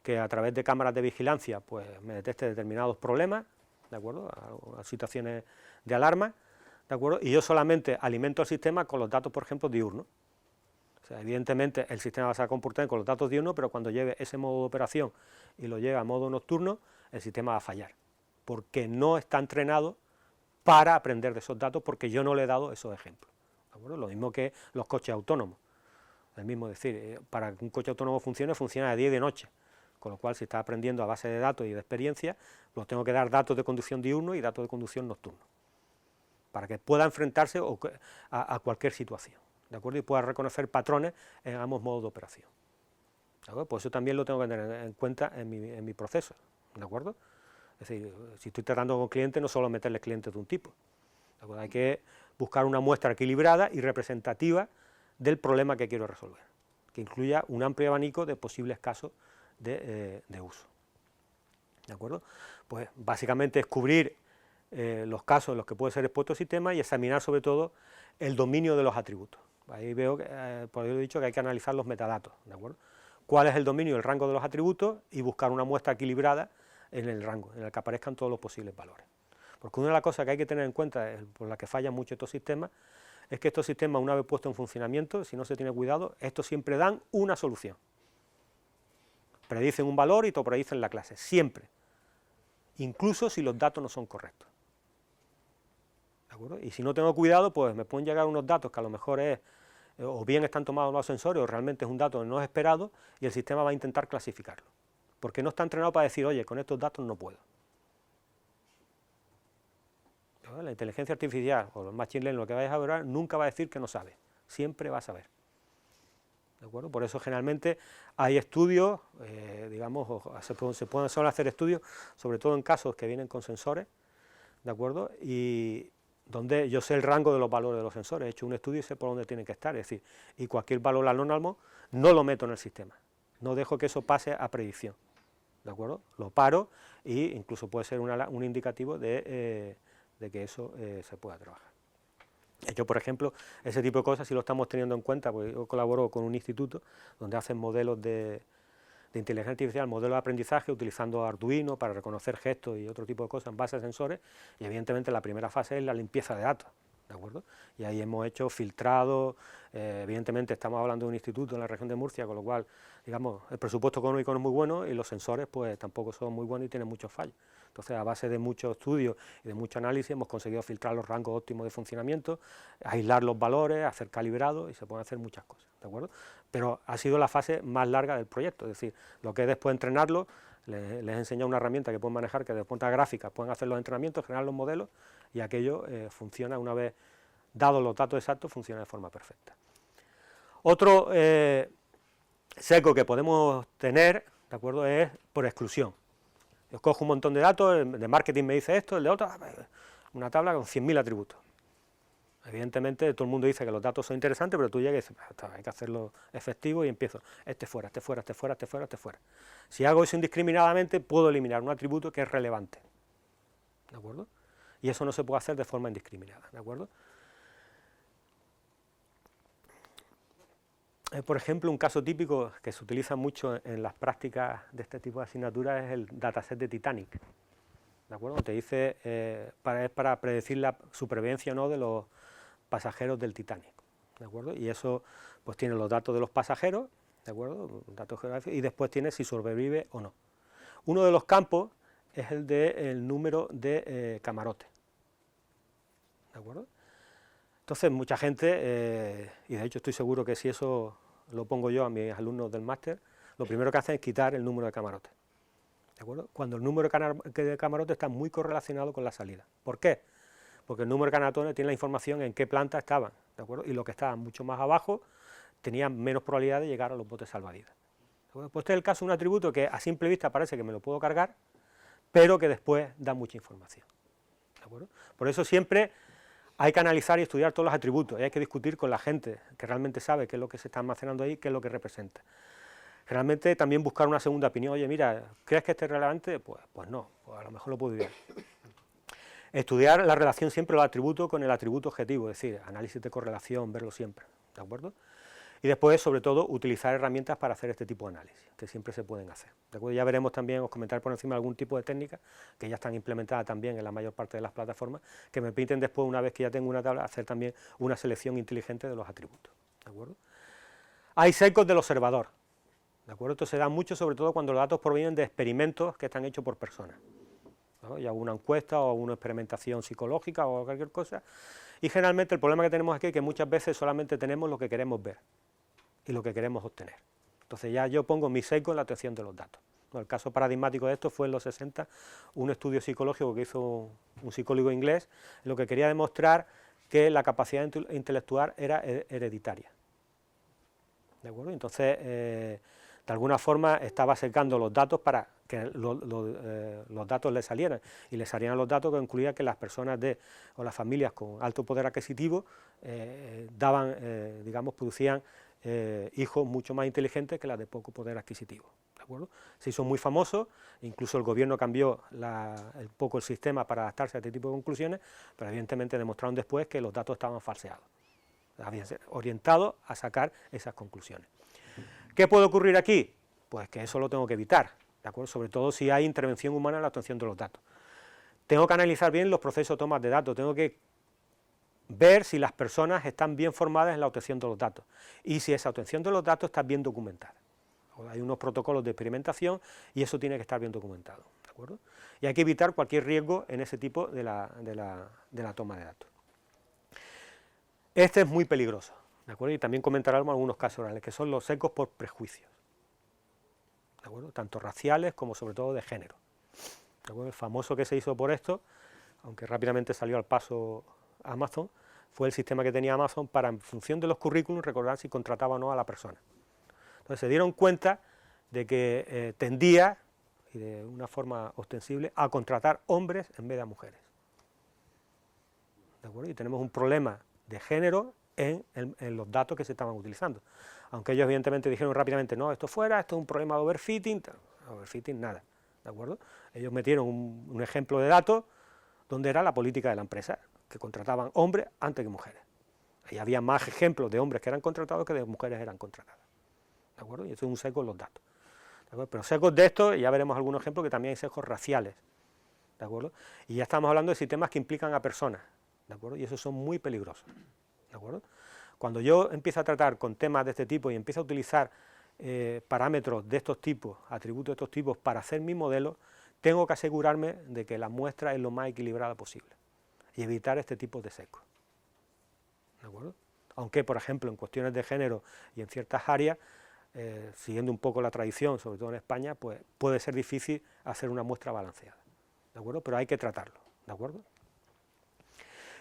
que a través de cámaras de vigilancia pues me detecte determinados problemas, ¿de acuerdo? A situaciones de alarma, ¿de acuerdo? Y yo solamente alimento el sistema con los datos, por ejemplo, diurnos. O sea, evidentemente el sistema va a comportar con los datos diurnos, pero cuando lleve ese modo de operación y lo lleve a modo nocturno, el sistema va a fallar, porque no está entrenado para aprender de esos datos, porque yo no le he dado esos ejemplos, ¿de acuerdo? Lo mismo que los coches autónomos, el mismo decir, para que un coche autónomo funcione, funciona de día y de noche, con lo cual si está aprendiendo a base de datos y de experiencia, pues tengo que dar datos de conducción diurno y datos de conducción nocturno, para que pueda enfrentarse a cualquier situación, ¿de acuerdo? Y pueda reconocer patrones en ambos modos de operación, ¿de acuerdo? Pues eso también lo tengo que tener en cuenta en mi proceso, ¿de acuerdo? Es decir, si estoy tratando con clientes, no solo meterles clientes de un tipo, ¿de acuerdo? Hay que buscar una muestra equilibrada y representativa del problema que quiero resolver, que incluya un amplio abanico de posibles casos de uso, ¿de acuerdo? Pues básicamente es cubrir los casos en los que puede ser expuesto el sistema y examinar sobre todo el dominio de los atributos. Ahí veo, por eso he dicho que hay que analizar los metadatos, ¿de acuerdo? Cuál es el dominio y el rango de los atributos y buscar una muestra equilibrada en el rango, en el que aparezcan todos los posibles valores. Porque una de las cosas que hay que tener en cuenta, por la que fallan mucho estos sistemas, es que estos sistemas, una vez puestos en funcionamiento, si no se tiene cuidado, estos siempre dan una solución. Predicen un valor y te predicen la clase, siempre, incluso si los datos no son correctos, ¿de acuerdo? Y si no tengo cuidado, pues me pueden llegar unos datos que a lo mejor o bien están tomados los sensores, o realmente es un dato que no es esperado, y el sistema va a intentar clasificarlo, porque no está entrenado para decir, oye, con estos datos no puedo. La inteligencia artificial o el machine learning, lo que vayas a ver, nunca va a decir que no sabe, siempre va a saber, ¿de acuerdo? Por eso generalmente hay estudios, digamos, se pueden solo hacer estudios, sobre todo en casos que vienen con sensores, ¿de acuerdo? Y donde yo sé el rango de los valores de los sensores, he hecho un estudio y sé por dónde tienen que estar, es decir, y cualquier valor anónimo no lo meto en el sistema, no dejo que eso pase a predicción, ¿de acuerdo? Lo paro e incluso puede ser un indicativo de que eso se pueda trabajar. Yo, por ejemplo, ese tipo de cosas sí lo estamos teniendo en cuenta, porque yo colaboro con un instituto donde hacen modelos de inteligencia artificial, modelos de aprendizaje utilizando Arduino para reconocer gestos y otro tipo de cosas en base a sensores, y evidentemente la primera fase es la limpieza de datos, ¿de acuerdo? Y ahí hemos hecho filtrado, evidentemente estamos hablando de un instituto en la región de Murcia, con lo cual, digamos, el presupuesto económico no es muy bueno y los sensores pues tampoco son muy buenos y tienen muchos fallos. Entonces, a base de muchos estudios y de mucho análisis hemos conseguido filtrar los rangos óptimos de funcionamiento, aislar los valores, hacer calibrado y se pueden hacer muchas cosas, ¿de acuerdo? Pero ha sido la fase más larga del proyecto, es decir, lo que es después entrenarlo, les he enseñado una herramienta que pueden manejar, que de punta gráfica pueden hacer los entrenamientos, generar los modelos y aquello funciona una vez dados los datos exactos, funciona de forma perfecta. Otro sesgo que podemos tener, ¿de acuerdo?, es por exclusión. Yo cojo un montón de datos, el de marketing me dice esto, el de otro, una tabla con 100.000 atributos. Evidentemente todo el mundo dice que los datos son interesantes, pero tú llegas y dices, hay que hacerlo efectivo y empiezo, este fuera, este fuera, este fuera, este fuera, este fuera. Si hago eso indiscriminadamente, puedo eliminar un atributo que es relevante, ¿de acuerdo? Y eso no se puede hacer de forma indiscriminada, ¿de acuerdo? Por ejemplo, un caso típico que se utiliza mucho en las prácticas de este tipo de asignaturas es el dataset de Titanic, ¿de acuerdo? Te dice, para predecir la supervivencia o no de los pasajeros del Titanic, ¿de acuerdo? Y eso pues tiene los datos de los pasajeros, ¿de acuerdo? Datos geográficos, y después tiene si sobrevive o no. Uno de los campos es el del número de camarotes, ¿de acuerdo? Entonces mucha gente, y de hecho estoy seguro que si eso lo pongo yo a mis alumnos del máster, lo primero que hacen es quitar el número de camarotes, ¿de acuerdo? Cuando el número de camarotes está muy correlacionado con la salida. ¿Por qué? Porque el número de camarotes tiene la información en qué planta estaban, ¿de acuerdo? Y los que estaban mucho más abajo tenían menos probabilidad de llegar a los botes salvavidas. Pues este es el caso de un atributo que a simple vista parece que me lo puedo cargar, pero que después da mucha información, ¿de acuerdo? Por eso siempre hay que analizar y estudiar todos los atributos, y hay que discutir con la gente que realmente sabe qué es lo que se está almacenando ahí, qué es lo que representa. Generalmente también buscar una segunda opinión, oye, mira, ¿crees que este es relevante? Pues no, pues a lo mejor lo puedo evitar. Estudiar la relación siempre de los atributos con el atributo objetivo, es decir, análisis de correlación, verlo siempre, ¿de acuerdo? Y después, sobre todo, utilizar herramientas para hacer este tipo de análisis, que siempre se pueden hacer, ¿de acuerdo? Ya veremos también, os comentaré por encima algún tipo de técnicas que ya están implementadas también en la mayor parte de las plataformas, que me permiten después, una vez que ya tengo una tabla, hacer también una selección inteligente de los atributos, ¿de acuerdo? Hay sesgos del observador, ¿de acuerdo? Esto se da mucho, sobre todo cuando los datos provienen de experimentos que están hechos por personas, ¿no? Y hago una encuesta o una experimentación psicológica o cualquier cosa, y generalmente el problema que tenemos aquí es que muchas veces solamente tenemos lo que queremos ver y lo que queremos obtener. Entonces ya yo pongo mi sesgo en la obtención de los datos. El caso paradigmático de esto fue en los 60, un estudio psicológico que hizo un psicólogo inglés, en lo que quería demostrar que la capacidad intelectual era hereditaria, ¿de acuerdo? Entonces, de alguna forma estaba sesgando los datos para que los datos le salieran, y le salieran los datos que incluían que las personas o las familias con alto poder adquisitivo producían hijos mucho más inteligentes que las de poco poder adquisitivo, ¿de acuerdo? Se hizo muy famoso, incluso el gobierno cambió un poco el sistema para adaptarse a este tipo de conclusiones, pero evidentemente demostraron después que los datos estaban falseados, habían orientado a sacar esas conclusiones. ¿Qué puede ocurrir aquí? Pues que eso lo tengo que evitar, ¿de acuerdo? Sobre todo si hay intervención humana en la obtención de los datos. Tengo que analizar bien los procesos de toma de datos, tengo que ver si las personas están bien formadas en la obtención de los datos y si esa obtención de los datos está bien documentada. Hay unos protocolos de experimentación y eso tiene que estar bien documentado, ¿de acuerdo? Y hay que evitar cualquier riesgo en ese tipo de la toma de datos. Este es muy peligroso, ¿de acuerdo? Y también comentaremos algunos casos reales, que son los sesgos por prejuicios, ¿de acuerdo? Tanto raciales como sobre todo de género, ¿de acuerdo? El famoso que se hizo por esto, aunque rápidamente salió al paso Amazon, fue el sistema que tenía Amazon para, en función de los currículums, recordar si contrataba o no a la persona. Entonces se dieron cuenta de que tendía, y de una forma ostensible, a contratar hombres en vez de a mujeres, ¿de acuerdo? Y tenemos un problema de género en los datos que se estaban utilizando, aunque ellos evidentemente dijeron rápidamente, no, esto fuera, esto es un problema de overfitting, nada, ¿de acuerdo? Ellos metieron un ejemplo de datos donde era la política de la empresa, que contrataban hombres antes que mujeres. Y había más ejemplos de hombres que eran contratados que de mujeres eran contratadas, ¿de acuerdo? Y eso es un sesgo en los datos, ¿de acuerdo? Pero sesgos de estos, ya veremos algunos ejemplos, que también hay sesgos raciales, ¿de acuerdo? Y ya estamos hablando de sistemas que implican a personas, ¿de acuerdo? Y esos son muy peligrosos, ¿de acuerdo? Cuando yo empiezo a tratar con temas de este tipo y empiezo a utilizar parámetros de estos tipos, atributos de estos tipos para hacer mi modelo, tengo que asegurarme de que la muestra es lo más equilibrada posible y evitar este tipo de sesgos, ¿de acuerdo? Aunque, por ejemplo, en cuestiones de género y en ciertas áreas, siguiendo un poco la tradición, sobre todo en España, pues puede ser difícil hacer una muestra balanceada, ¿de acuerdo? Pero hay que tratarlo, ¿de acuerdo?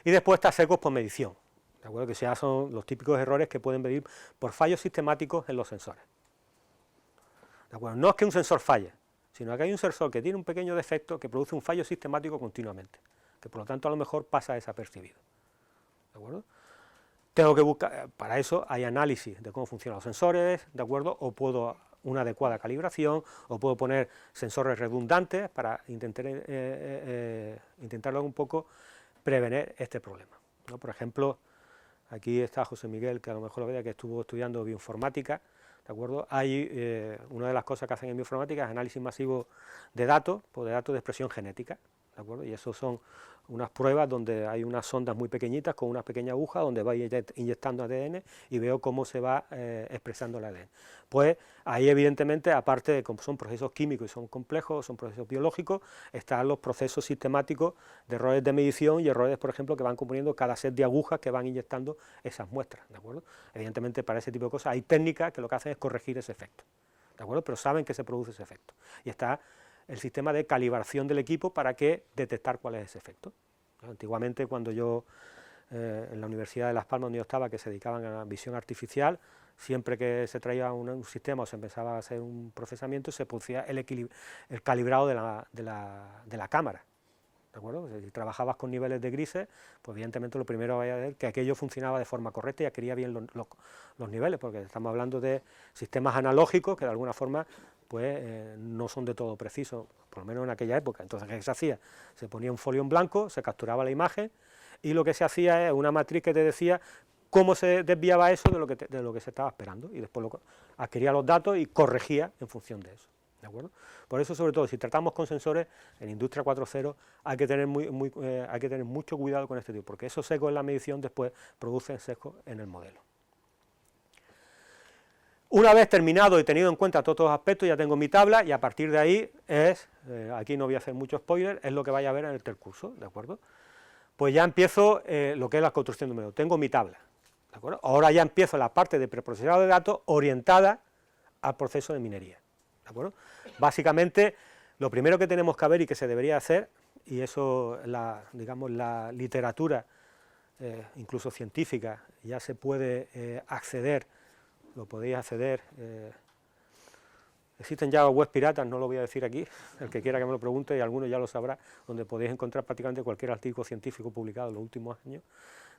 Y después está sesgos por medición, ¿de acuerdo? Que ya son los típicos errores que pueden venir por fallos sistemáticos en los sensores, ¿de acuerdo? No es que un sensor falle, sino que hay un sensor que tiene un pequeño defecto que produce un fallo sistemático continuamente, que por lo tanto a lo mejor pasa desapercibido, ¿de acuerdo? Tengo que buscar, para eso hay análisis de cómo funcionan los sensores, ¿de acuerdo? O puedo una adecuada calibración, o puedo poner sensores redundantes para intentarlo un poco prevenir este problema, ¿no? Por ejemplo, aquí está José Miguel, que a lo mejor lo vea, que estuvo estudiando bioinformática, ¿de acuerdo? Hay una de las cosas que hacen en bioinformática es análisis masivo de datos, pues de datos de expresión genética, ¿de acuerdo? Y eso son unas pruebas donde hay unas sondas muy pequeñitas con una pequeña aguja donde va inyectando ADN y veo cómo se va expresando el ADN. Pues ahí evidentemente, aparte de que son procesos químicos y son complejos, son procesos biológicos, están los procesos sistemáticos de errores de medición y errores, por ejemplo, que van componiendo cada set de agujas que van inyectando esas muestras, ¿de acuerdo? Evidentemente para ese tipo de cosas hay técnicas que lo que hacen es corregir ese efecto, ¿de acuerdo? Pero saben que se produce ese efecto. Y está el sistema de calibración del equipo para que detectar cuál es ese efecto. Antiguamente, cuando yo en la Universidad de Las Palmas donde yo estaba, que se dedicaban a visión artificial, siempre que se traía un sistema o se empezaba a hacer un procesamiento, se producía el calibrado de la cámara, ¿de acuerdo? Si trabajabas con niveles de grises, pues evidentemente lo primero vaya a ver que aquello funcionaba de forma correcta y adquiría bien los niveles, porque estamos hablando de sistemas analógicos que de alguna forma pues no son de todo precisos, por lo menos en aquella época. Entonces, ¿qué se hacía? Se ponía un folio en blanco, se capturaba la imagen y lo que se hacía es una matriz que te decía cómo se desviaba eso de lo que se estaba esperando, y después adquiría los datos y corregía en función de eso, ¿de acuerdo? Por eso, sobre todo, si tratamos con sensores en Industria 4.0, hay que tener mucho cuidado con este tipo, porque esos sesgos en la medición después producen sesgos en el modelo. Una vez terminado y tenido en cuenta todos los aspectos, ya tengo mi tabla, y a partir de ahí aquí no voy a hacer mucho spoiler, es lo que vaya a ver en el curso, ¿de acuerdo? Pues ya empiezo lo que es la construcción de un modelo, tengo mi tabla, ¿de acuerdo? Ahora ya empiezo la parte de preprocesado de datos orientada al proceso de minería, ¿de acuerdo? Básicamente, lo primero que tenemos que ver y que se debería hacer, y eso, digamos, la literatura, incluso científica, ya se puede acceder, lo podéis acceder, existen ya webs piratas, no lo voy a decir aquí, el que quiera que me lo pregunte, y alguno ya lo sabrá, donde podéis encontrar prácticamente cualquier artículo científico publicado en los últimos años,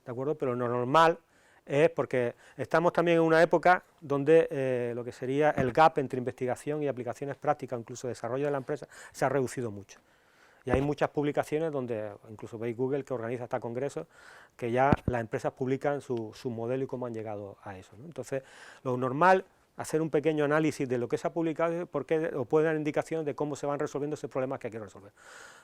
¿de acuerdo? Pero lo normal es porque estamos también en una época donde lo que sería el gap entre investigación y aplicaciones prácticas, incluso desarrollo de la empresa, se ha reducido mucho. Y hay muchas publicaciones donde, incluso veis Google, que organiza hasta congresos, que ya las empresas publican su modelo y cómo han llegado a eso, ¿no? Entonces, lo normal, hacer un pequeño análisis de lo que se ha publicado, porque os puede dar indicaciones de cómo se van resolviendo esos problemas que quiero resolver.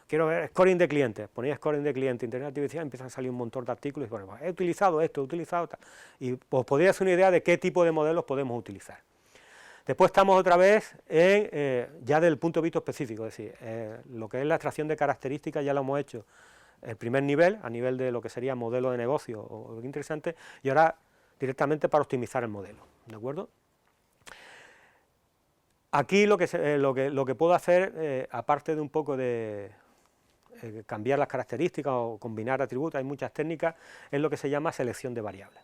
Quiero ver scoring de clientes, ponéis scoring de cliente, Internet Artificial, empiezan a salir un montón de artículos y ponemos, he utilizado esto, he utilizado tal, y os podéis hacer una idea de qué tipo de modelos podemos utilizar. Después estamos otra vez ya del punto de vista específico, es decir, lo que es la extracción de características ya lo hemos hecho el primer nivel, a nivel de lo que sería modelo de negocio o lo interesante, y ahora directamente para optimizar el modelo, ¿de acuerdo? Aquí lo que puedo hacer, aparte de un poco de cambiar las características o combinar atributos, hay muchas técnicas, es lo que se llama selección de variables,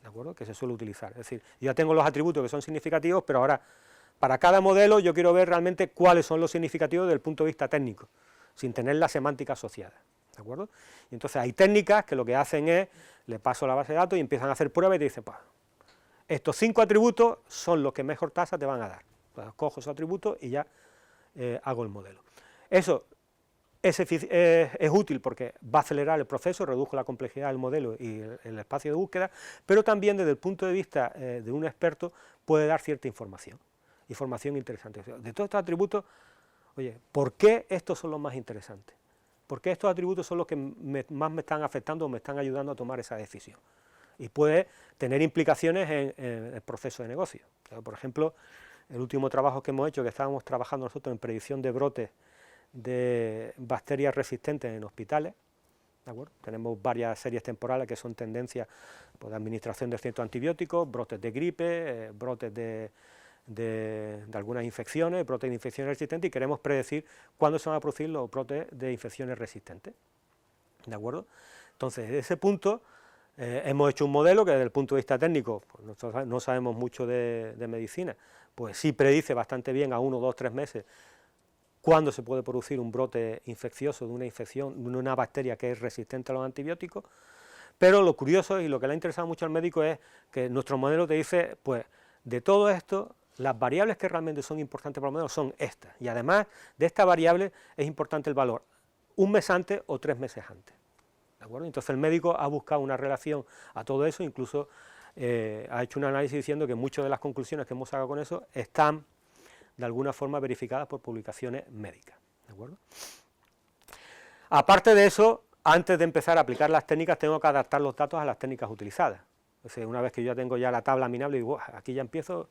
¿de acuerdo? Que se suele utilizar. Es decir, ya tengo los atributos que son significativos, pero ahora, para cada modelo, yo quiero ver realmente cuáles son los significativos desde el punto de vista técnico, sin tener la semántica asociada, ¿de acuerdo? Y entonces hay técnicas que lo que hacen es, le paso la base de datos y empiezan a hacer pruebas y te dicen, pues, estos 5 atributos son los que mejor tasa te van a dar. Pues cojo esos atributos y ya hago el modelo. Eso es útil porque va a acelerar el proceso, redujo la complejidad del modelo y el espacio de búsqueda, pero también desde el punto de vista de un experto puede dar cierta información interesante. De todos estos atributos, oye, ¿por qué estos son los más interesantes? ¿Por qué estos atributos son los que más me están afectando o me están ayudando a tomar esa decisión? Y puede tener implicaciones en el proceso de negocio. Por ejemplo, el último trabajo que hemos hecho, que estábamos trabajando nosotros en predicción de brotes de bacterias resistentes en hospitales, ¿de acuerdo? Tenemos varias series temporales que son tendencias pues, de administración de ciertos antibióticos, brotes de gripe, brotes de algunas infecciones, brotes de infecciones resistentes, y queremos predecir cuándo se van a producir los brotes de infecciones resistentes, ¿de acuerdo? Entonces, desde ese punto, hemos hecho un modelo que desde el punto de vista técnico, pues nosotros no sabemos mucho de medicina, pues sí predice bastante bien a 1, 2, 3 meses cuándo se puede producir un brote infeccioso de una infección, de una bacteria que es resistente a los antibióticos, pero lo curioso y lo que le ha interesado mucho al médico es que nuestro modelo te dice, pues, de todo esto, las variables que realmente son importantes para el modelo son estas, y además de esta variable es importante el valor, 1 mes antes o 3 meses antes, ¿de acuerdo? Entonces el médico ha buscado una relación a todo eso, incluso ha hecho un análisis diciendo que muchas de las conclusiones que hemos sacado con eso están de alguna forma verificadas por publicaciones médicas, ¿de acuerdo? Aparte de eso, antes de empezar a aplicar las técnicas, tengo que adaptar los datos a las técnicas utilizadas. O sea, una vez que yo ya tengo ya la tabla minable, digo, aquí ya empiezo,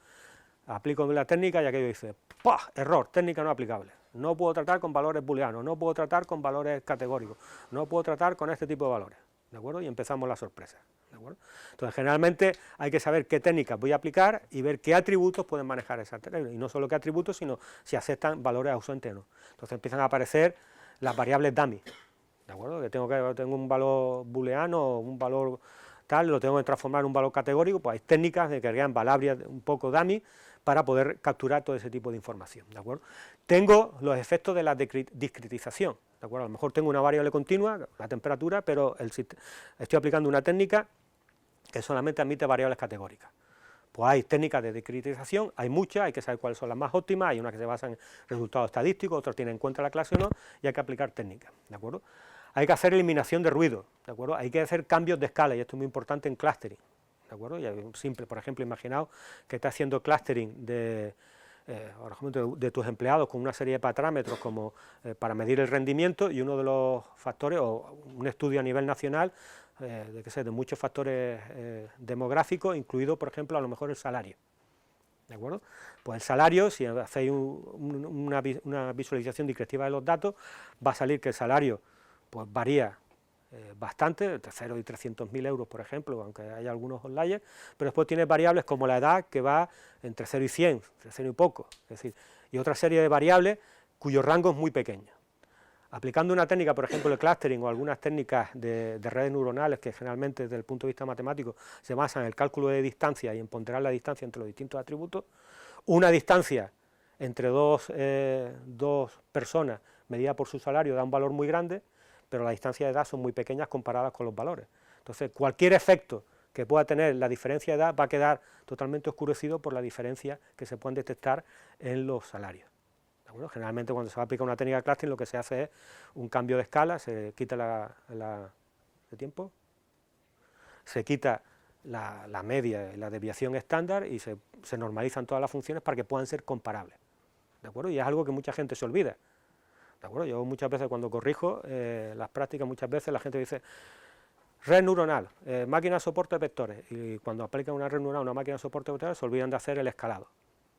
aplico la técnica y aquello dice, ¡pah! Error, técnica no aplicable. No puedo tratar con valores booleanos, no puedo tratar con valores categóricos, no puedo tratar con este tipo de valores, ¿de acuerdo? Y empezamos la sorpresa, ¿de acuerdo? Entonces, generalmente hay que saber qué técnicas voy a aplicar y ver qué atributos pueden manejar esas técnicas, y no solo qué atributos, sino si aceptan valores ausentes o no. Entonces empiezan a aparecer las variables dummy, ¿de acuerdo? Que tengo un valor booleano, un valor tal, lo tengo que transformar en un valor categórico, pues hay técnicas de que crean variables un poco dummy para poder capturar todo ese tipo de información, ¿de acuerdo? Tengo los efectos de la discretización, ¿de acuerdo? A lo mejor tengo una variable continua, la temperatura, pero estoy aplicando una técnica que solamente admite variables categóricas. Pues hay técnicas de discretización, hay muchas, hay que saber cuáles son las más óptimas, hay unas que se basan en resultados estadísticos, otras tienen en cuenta la clase o no, y hay que aplicar técnicas, ¿de acuerdo? Hay que hacer eliminación de ruido, ¿de acuerdo? Hay que hacer cambios de escala, y esto es muy importante en clustering, ¿de acuerdo? Y simple, por ejemplo, imaginaos que estás haciendo clustering por ejemplo, de tus empleados con una serie de parámetros como para medir el rendimiento, y uno de los factores, o un estudio a nivel nacional, de muchos factores demográficos, incluido, por ejemplo, a lo mejor el salario, ¿de acuerdo? Pues el salario, si hacéis una visualización discretiva de los datos, va a salir que el salario pues varía bastante, entre 0 y 300.000 euros, por ejemplo, aunque haya algunos outliers, pero después tienes variables como la edad, que va entre 0 y 100, entre 0 y poco, es decir, y otra serie de variables cuyo rango es muy pequeño. Aplicando una técnica, por ejemplo, el clustering o algunas técnicas de redes neuronales que generalmente desde el punto de vista matemático se basan en el cálculo de distancia y en ponderar la distancia entre los distintos atributos, una distancia entre dos personas medida por su salario da un valor muy grande, pero las distancias de edad son muy pequeñas comparadas con los valores. Entonces, cualquier efecto que pueda tener la diferencia de edad va a quedar totalmente oscurecido por la diferencia que se pueden detectar en los salarios. Bueno, generalmente cuando se va a aplicar una técnica de clustering lo que se hace es un cambio de escala, se quita ¿de tiempo? Se quita la media y la desviación estándar y se normalizan todas las funciones para que puedan ser comparables, ¿de acuerdo? Y es algo que mucha gente se olvida, ¿de acuerdo? Yo muchas veces cuando corrijo las prácticas, muchas veces la gente dice red neuronal, máquina de soporte de vectores, y cuando aplican una red neuronal a una máquina de soporte de vectores se olvidan de hacer el escalado,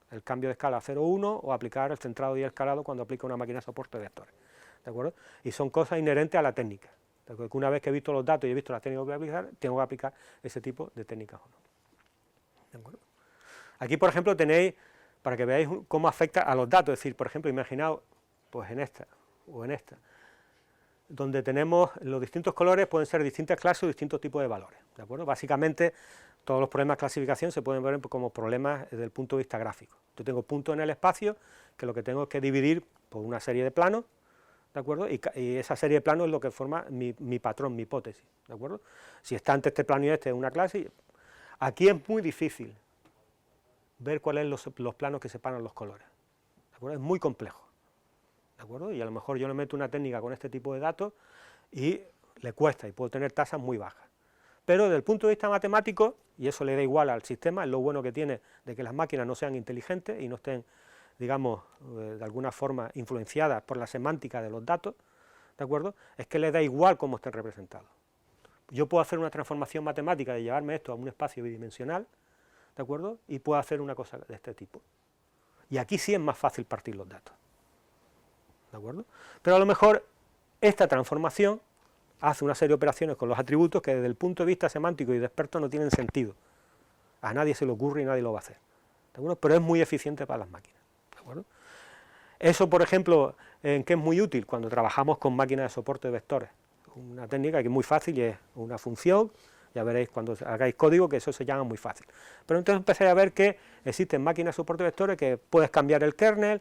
el cambio de escala a 0,1 o aplicar el centrado y el escalado cuando aplica una máquina de soporte de vectores, ¿de acuerdo? Y son cosas inherentes a la técnica, ¿de acuerdo? Que una vez que he visto los datos y he visto las técnicas que voy a aplicar, tengo que aplicar ese tipo de técnicas o no, ¿de acuerdo? Aquí, por ejemplo, tenéis, para que veáis cómo afecta a los datos, es decir, por ejemplo, imaginaos, pues en esta, o en esta, donde tenemos los distintos colores, pueden ser distintas clases o distintos tipos de valores, ¿de acuerdo? Básicamente, todos los problemas de clasificación se pueden ver como problemas desde el punto de vista gráfico. Yo tengo puntos en el espacio, que lo que tengo es que dividir por una serie de planos, ¿de acuerdo? Y esa serie de planos es lo que forma mi patrón, mi hipótesis, ¿de acuerdo? Si está entre este plano y este en una clase, aquí es muy difícil ver cuáles son los planos que separan los colores, ¿de acuerdo? Es muy complejo, ¿de acuerdo? Y a lo mejor yo le meto una técnica con este tipo de datos y le cuesta, y puedo tener tasas muy bajas. Pero desde el punto de vista matemático, y eso le da igual al sistema, es lo bueno que tiene de que las máquinas no sean inteligentes y no estén, digamos, de alguna forma influenciadas por la semántica de los datos, ¿de acuerdo? Es que le da igual cómo estén representados. Yo puedo hacer una transformación matemática de llevarme esto a un espacio bidimensional, ¿de acuerdo? Y puedo hacer una cosa de este tipo. Y aquí sí es más fácil partir los datos, ¿de acuerdo? Pero a lo mejor esta transformación hace una serie de operaciones con los atributos que desde el punto de vista semántico y de experto no tienen sentido. A nadie se le ocurre y nadie lo va a hacer, ¿de acuerdo? Pero es muy eficiente para las máquinas, ¿de acuerdo? Eso, por ejemplo, ¿en qué es muy útil? Cuando trabajamos con máquinas de soporte de vectores. Una técnica que es muy fácil y es una función, ya veréis cuando hagáis código que eso se llama muy fácil. Pero entonces empecé a ver que existen máquinas de soporte de vectores que puedes cambiar el kernel,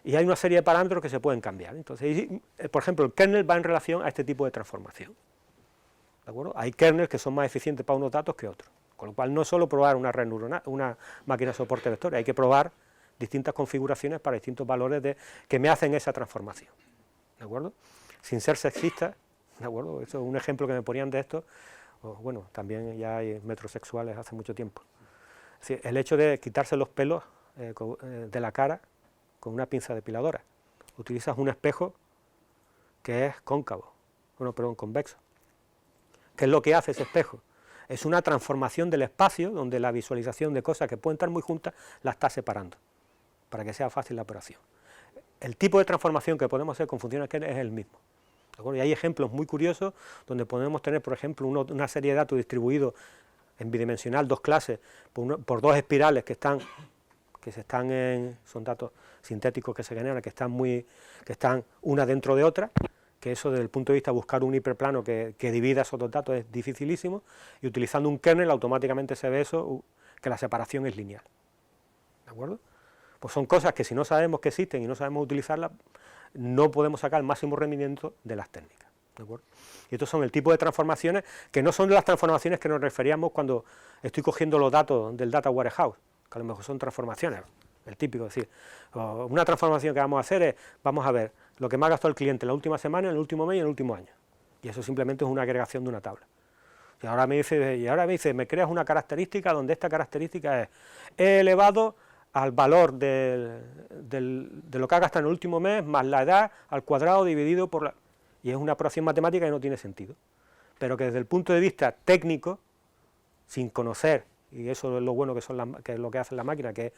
y hay una serie de parámetros que se pueden cambiar. Entonces, por ejemplo, el kernel va en relación a este tipo de transformación, ¿de acuerdo? Hay kernels que son más eficientes para unos datos que otros, con lo cual no solo probar una red neuronal, una máquina de soporte de vectores, hay que probar distintas configuraciones para distintos valores que me hacen esa transformación, ¿de acuerdo? Sin ser sexista, ¿de acuerdo? Eso es un ejemplo que me ponían de esto, bueno, también ya hay metrosexuales hace mucho tiempo. Es decir, el hecho de quitarse los pelos de la cara con una pinza depiladora. Utilizas un espejo que es cóncavo, convexo. ¿Qué es lo que hace ese espejo? Es una transformación del espacio donde la visualización de cosas que pueden estar muy juntas la está separando, para que sea fácil la operación. El tipo de transformación que podemos hacer con funciones kernel es el mismo, ¿de acuerdo? Y hay ejemplos muy curiosos donde podemos tener, por ejemplo, una serie de datos distribuidos en bidimensional, dos clases, por dos espirales son datos sintéticos que se generan, que están una dentro de otra, que eso desde el punto de vista de buscar un hiperplano que divida esos dos datos es dificilísimo, y utilizando un kernel automáticamente se ve eso, que la separación es lineal, ¿de acuerdo? Pues son cosas que si no sabemos que existen y no sabemos utilizarlas, no podemos sacar el máximo rendimiento de las técnicas, ¿de acuerdo? Y estos son el tipo de transformaciones que no son las transformaciones que nos referíamos cuando estoy cogiendo los datos del data warehouse, que a lo mejor son transformaciones, el típico, es decir, una transformación que vamos a hacer es, vamos a ver lo que me ha gastado el cliente en la última semana, en el último mes y en el último año, y eso simplemente es una agregación de una tabla. Y ahora me dice, me creas una característica donde esta característica es, he elevado al valor de lo que ha gastado en el último mes, más la edad al cuadrado dividido por la... Y es una operación matemática que no tiene sentido, pero que desde el punto de vista técnico, sin conocer, y eso es lo bueno que es lo que hace la máquina, que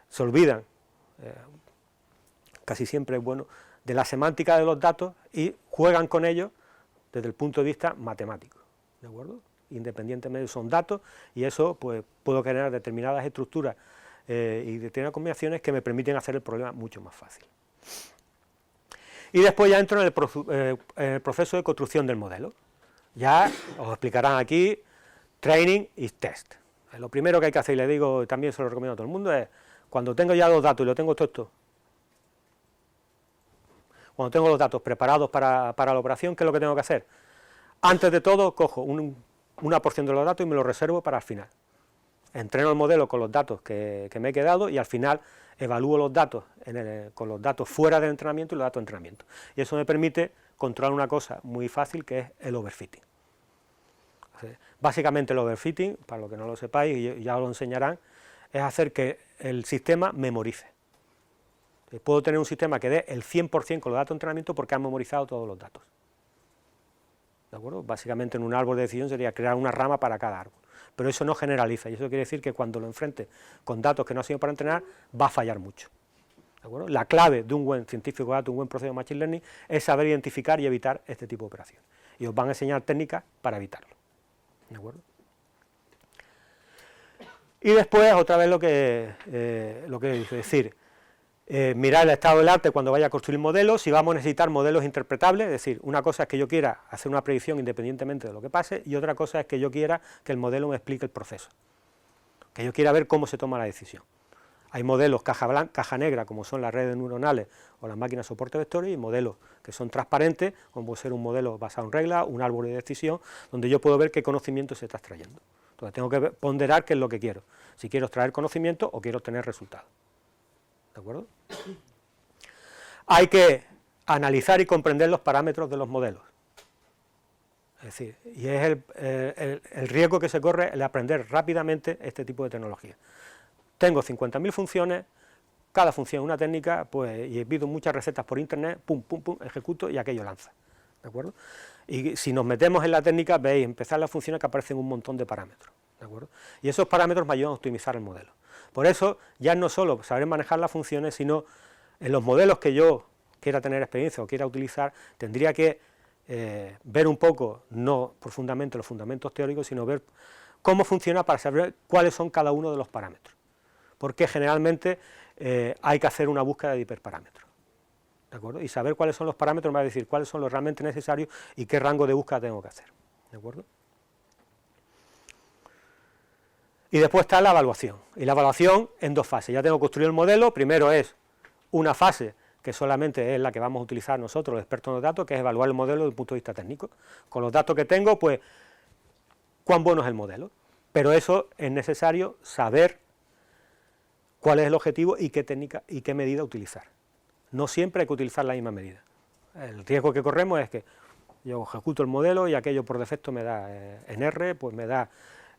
se olvidan, casi siempre es bueno, de la semántica de los datos y juegan con ellos desde el punto de vista matemático, ¿de acuerdo? Independientemente son datos, y eso pues puedo generar determinadas estructuras y determinadas combinaciones que me permiten hacer el problema mucho más fácil. Y después ya entro en el proceso de construcción del modelo. Ya os explicarán aquí training y test. Lo primero que hay que hacer, y le digo, también se lo recomiendo a todo el mundo, es cuando tengo ya los datos y lo tengo todo esto, cuando tengo los datos preparados para la operación, ¿qué es lo que tengo que hacer? Antes de todo, cojo una porción de los datos y me los reservo para el final. Entreno el modelo con los datos que me he quedado y al final evalúo los datos con los datos fuera del entrenamiento y los datos de entrenamiento. Y eso me permite controlar una cosa muy fácil, que es el overfitting. Básicamente el overfitting, para los que no lo sepáis, y ya os lo enseñarán, es hacer que el sistema memorice. Puedo tener un sistema que dé el 100% con los datos de entrenamiento porque ha memorizado todos los datos, ¿de acuerdo? Básicamente en un árbol de decisión sería crear una rama para cada árbol, pero eso no generaliza, y eso quiere decir que cuando lo enfrente con datos que no ha sido para entrenar, va a fallar mucho, ¿de acuerdo? La clave de un buen científico de datos, un buen proceso de Machine Learning, es saber identificar y evitar este tipo de operaciones, y os van a enseñar técnicas para evitarlo, ¿de acuerdo? Y después, otra vez lo que es decir, mirar el estado del arte cuando vaya a construir modelos, si vamos a necesitar modelos interpretables, es decir, una cosa es que yo quiera hacer una predicción independientemente de lo que pase, y otra cosa es que yo quiera que el modelo me explique el proceso, que yo quiera ver cómo se toma la decisión. Hay modelos caja negra, como son las redes neuronales o las máquinas de soporte de vectores, y modelos que son transparentes, como puede ser un modelo basado en reglas, un árbol de decisión, donde yo puedo ver qué conocimiento se está extrayendo. Entonces tengo que ponderar qué es lo que quiero, si quiero extraer conocimiento o quiero obtener resultados. ¿De acuerdo? hay que analizar y comprender los parámetros de los modelos. Es decir, y es el riesgo que se corre el aprender rápidamente este tipo de tecnología. Tengo 50.000 funciones, cada función una técnica, pues, y pido muchas recetas por internet, pum, pum, pum, ejecuto y aquello lanza, ¿de acuerdo? Y si nos metemos en la técnica, veis, empezar las funciones que aparecen un montón de parámetros, ¿de acuerdo? Y esos parámetros me ayudan a optimizar el modelo. Por eso, ya no solo saber manejar las funciones, sino en los modelos que yo quiera tener experiencia o quiera utilizar, tendría que ver un poco, no profundamente los fundamentos teóricos, sino ver cómo funciona para saber cuáles son cada uno de los parámetros. Porque generalmente hay que hacer una búsqueda de hiperparámetros, ¿de acuerdo? Y saber cuáles son los parámetros me va a decir cuáles son los realmente necesarios y qué rango de búsqueda tengo que hacer, ¿de acuerdo? Y después está la evaluación, y la evaluación en dos fases. Ya tengo construido el modelo, primero es una fase que solamente es la que vamos a utilizar nosotros, los expertos en los datos, que es evaluar el modelo desde el punto de vista técnico. Con los datos que tengo, pues, cuán bueno es el modelo. Pero eso es necesario saber cuál es el objetivo y qué técnica y qué medida utilizar. No siempre hay que utilizar la misma medida. El riesgo que corremos es que yo ejecuto el modelo y aquello por defecto me da en R, pues me da,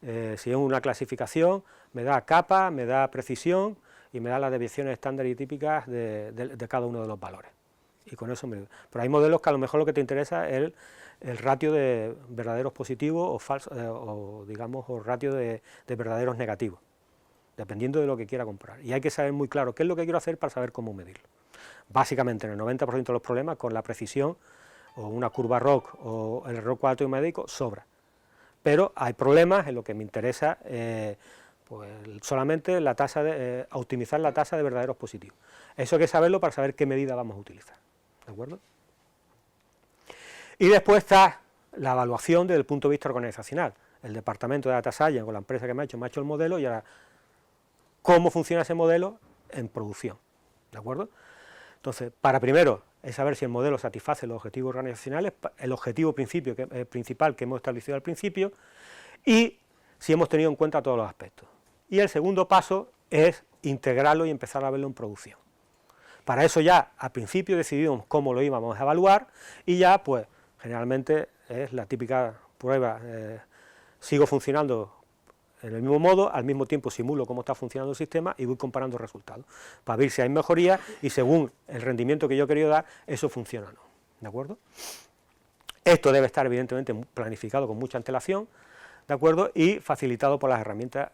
si es una clasificación, me da capa, me da precisión, y me da las desviaciones estándar y típicas de cada uno de los valores. Y con eso me... Pero hay modelos que a lo mejor lo que te interesa es el ratio de verdaderos positivos o falsos, o digamos, o ratio de verdaderos negativos, dependiendo de lo que quiera comprar. Y hay que saber muy claro qué es lo que quiero hacer para saber cómo medirlo. Básicamente, en el 90% de los problemas, con la precisión, o una curva ROC, o el error cuadrático médico, sobra. Pero hay problemas en lo que me interesa... pues solamente la tasa optimizar la tasa de verdaderos positivos. Eso hay que saberlo para saber qué medida vamos a utilizar, ¿de acuerdo? Y después está la evaluación desde el punto de vista organizacional. El departamento de Data Science con la empresa que me ha hecho el modelo y ahora cómo funciona ese modelo en producción, ¿de acuerdo? Entonces, para primero es saber si el modelo satisface los objetivos organizacionales, el objetivo principal que hemos establecido al principio, y si hemos tenido en cuenta todos los aspectos. Y el segundo paso es integrarlo y empezar a verlo en producción. Para eso ya al principio decidimos cómo lo íbamos a evaluar y ya pues generalmente es la típica prueba, sigo funcionando en el mismo modo, al mismo tiempo simulo cómo está funcionando el sistema y voy comparando resultados, para ver si hay mejoría y según el rendimiento que yo he querido dar, eso funciona o no, ¿de acuerdo? Esto debe estar evidentemente planificado con mucha antelación, ¿de acuerdo? Y facilitado por las herramientas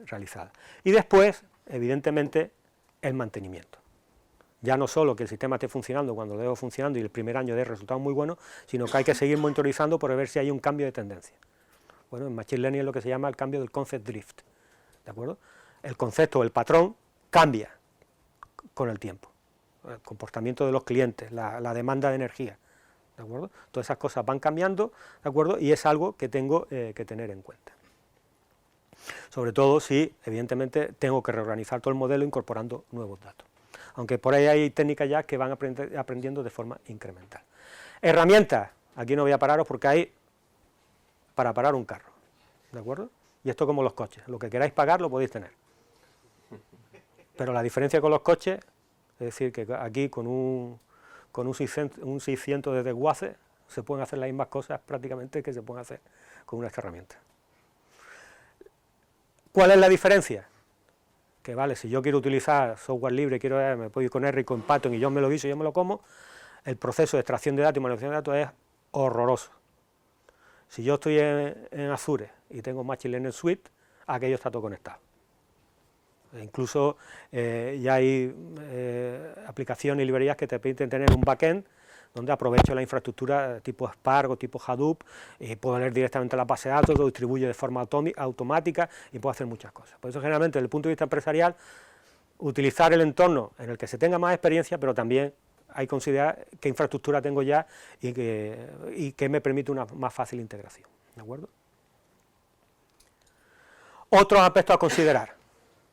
realizadas. Y después, evidentemente, el mantenimiento. Ya no solo que el sistema esté funcionando cuando lo dejo funcionando y el primer año dé resultados muy buenos, sino que hay que seguir monitorizando para ver si hay un cambio de tendencia. Bueno, en Machine Learning es lo que se llama el cambio del concept drift, ¿de acuerdo? El concepto, el patrón, cambia con el tiempo. El comportamiento de los clientes, la demanda de energía, ¿de acuerdo? Todas esas cosas van cambiando, ¿de acuerdo? Y es algo que tengo que tener en cuenta. Sobre todo si, evidentemente, tengo que reorganizar todo el modelo incorporando nuevos datos. Aunque por ahí hay técnicas ya que van aprendiendo de forma incremental. Herramientas, aquí no voy a pararos porque hay para parar un carro, ¿de acuerdo? Y esto como los coches, lo que queráis pagar lo podéis tener. Pero la diferencia con los coches, es decir, que aquí con un 600 de desguace se pueden hacer las mismas cosas prácticamente que se pueden hacer con una herramienta. ¿Cuál es la diferencia? Que vale, si yo quiero utilizar software libre, me puedo ir con R y con Python y yo me lo guiso y yo me lo como, el proceso de extracción de datos y manipulación de datos es horroroso. Si yo estoy en Azure y tengo Machine Learning Suite, aquello está todo conectado. Incluso ya hay aplicaciones y librerías que te permiten tener un backend donde aprovecho la infraestructura tipo Spark o tipo Hadoop y puedo leer directamente la base de datos, lo distribuyo de forma automática y puedo hacer muchas cosas. Por eso generalmente desde el punto de vista empresarial, utilizar el entorno en el que se tenga más experiencia, pero también hay que considerar qué infraestructura tengo ya y que me permite una más fácil integración, ¿de acuerdo? Otros aspectos a considerar,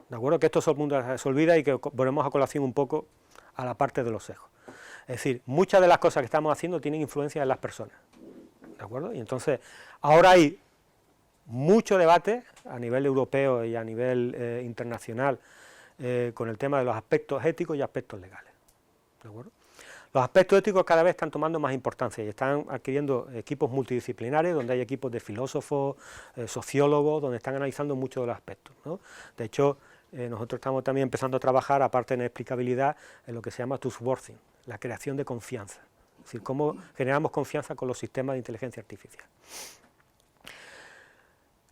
¿de acuerdo? Que esto se olvida y que volvemos a colación un poco a la parte de los sesgos. Es decir, muchas de las cosas que estamos haciendo tienen influencia en las personas, ¿de acuerdo? Y entonces, ahora hay mucho debate a nivel europeo y a nivel internacional con el tema de los aspectos éticos y aspectos legales, ¿de acuerdo? Los aspectos éticos cada vez están tomando más importancia y están adquiriendo equipos multidisciplinares, donde hay equipos de filósofos, sociólogos, donde están analizando muchos de los aspectos, ¿no? De hecho, nosotros estamos también empezando a trabajar, aparte en explicabilidad, en lo que se llama trustworthy, la creación de confianza, es decir, cómo generamos confianza con los sistemas de inteligencia artificial.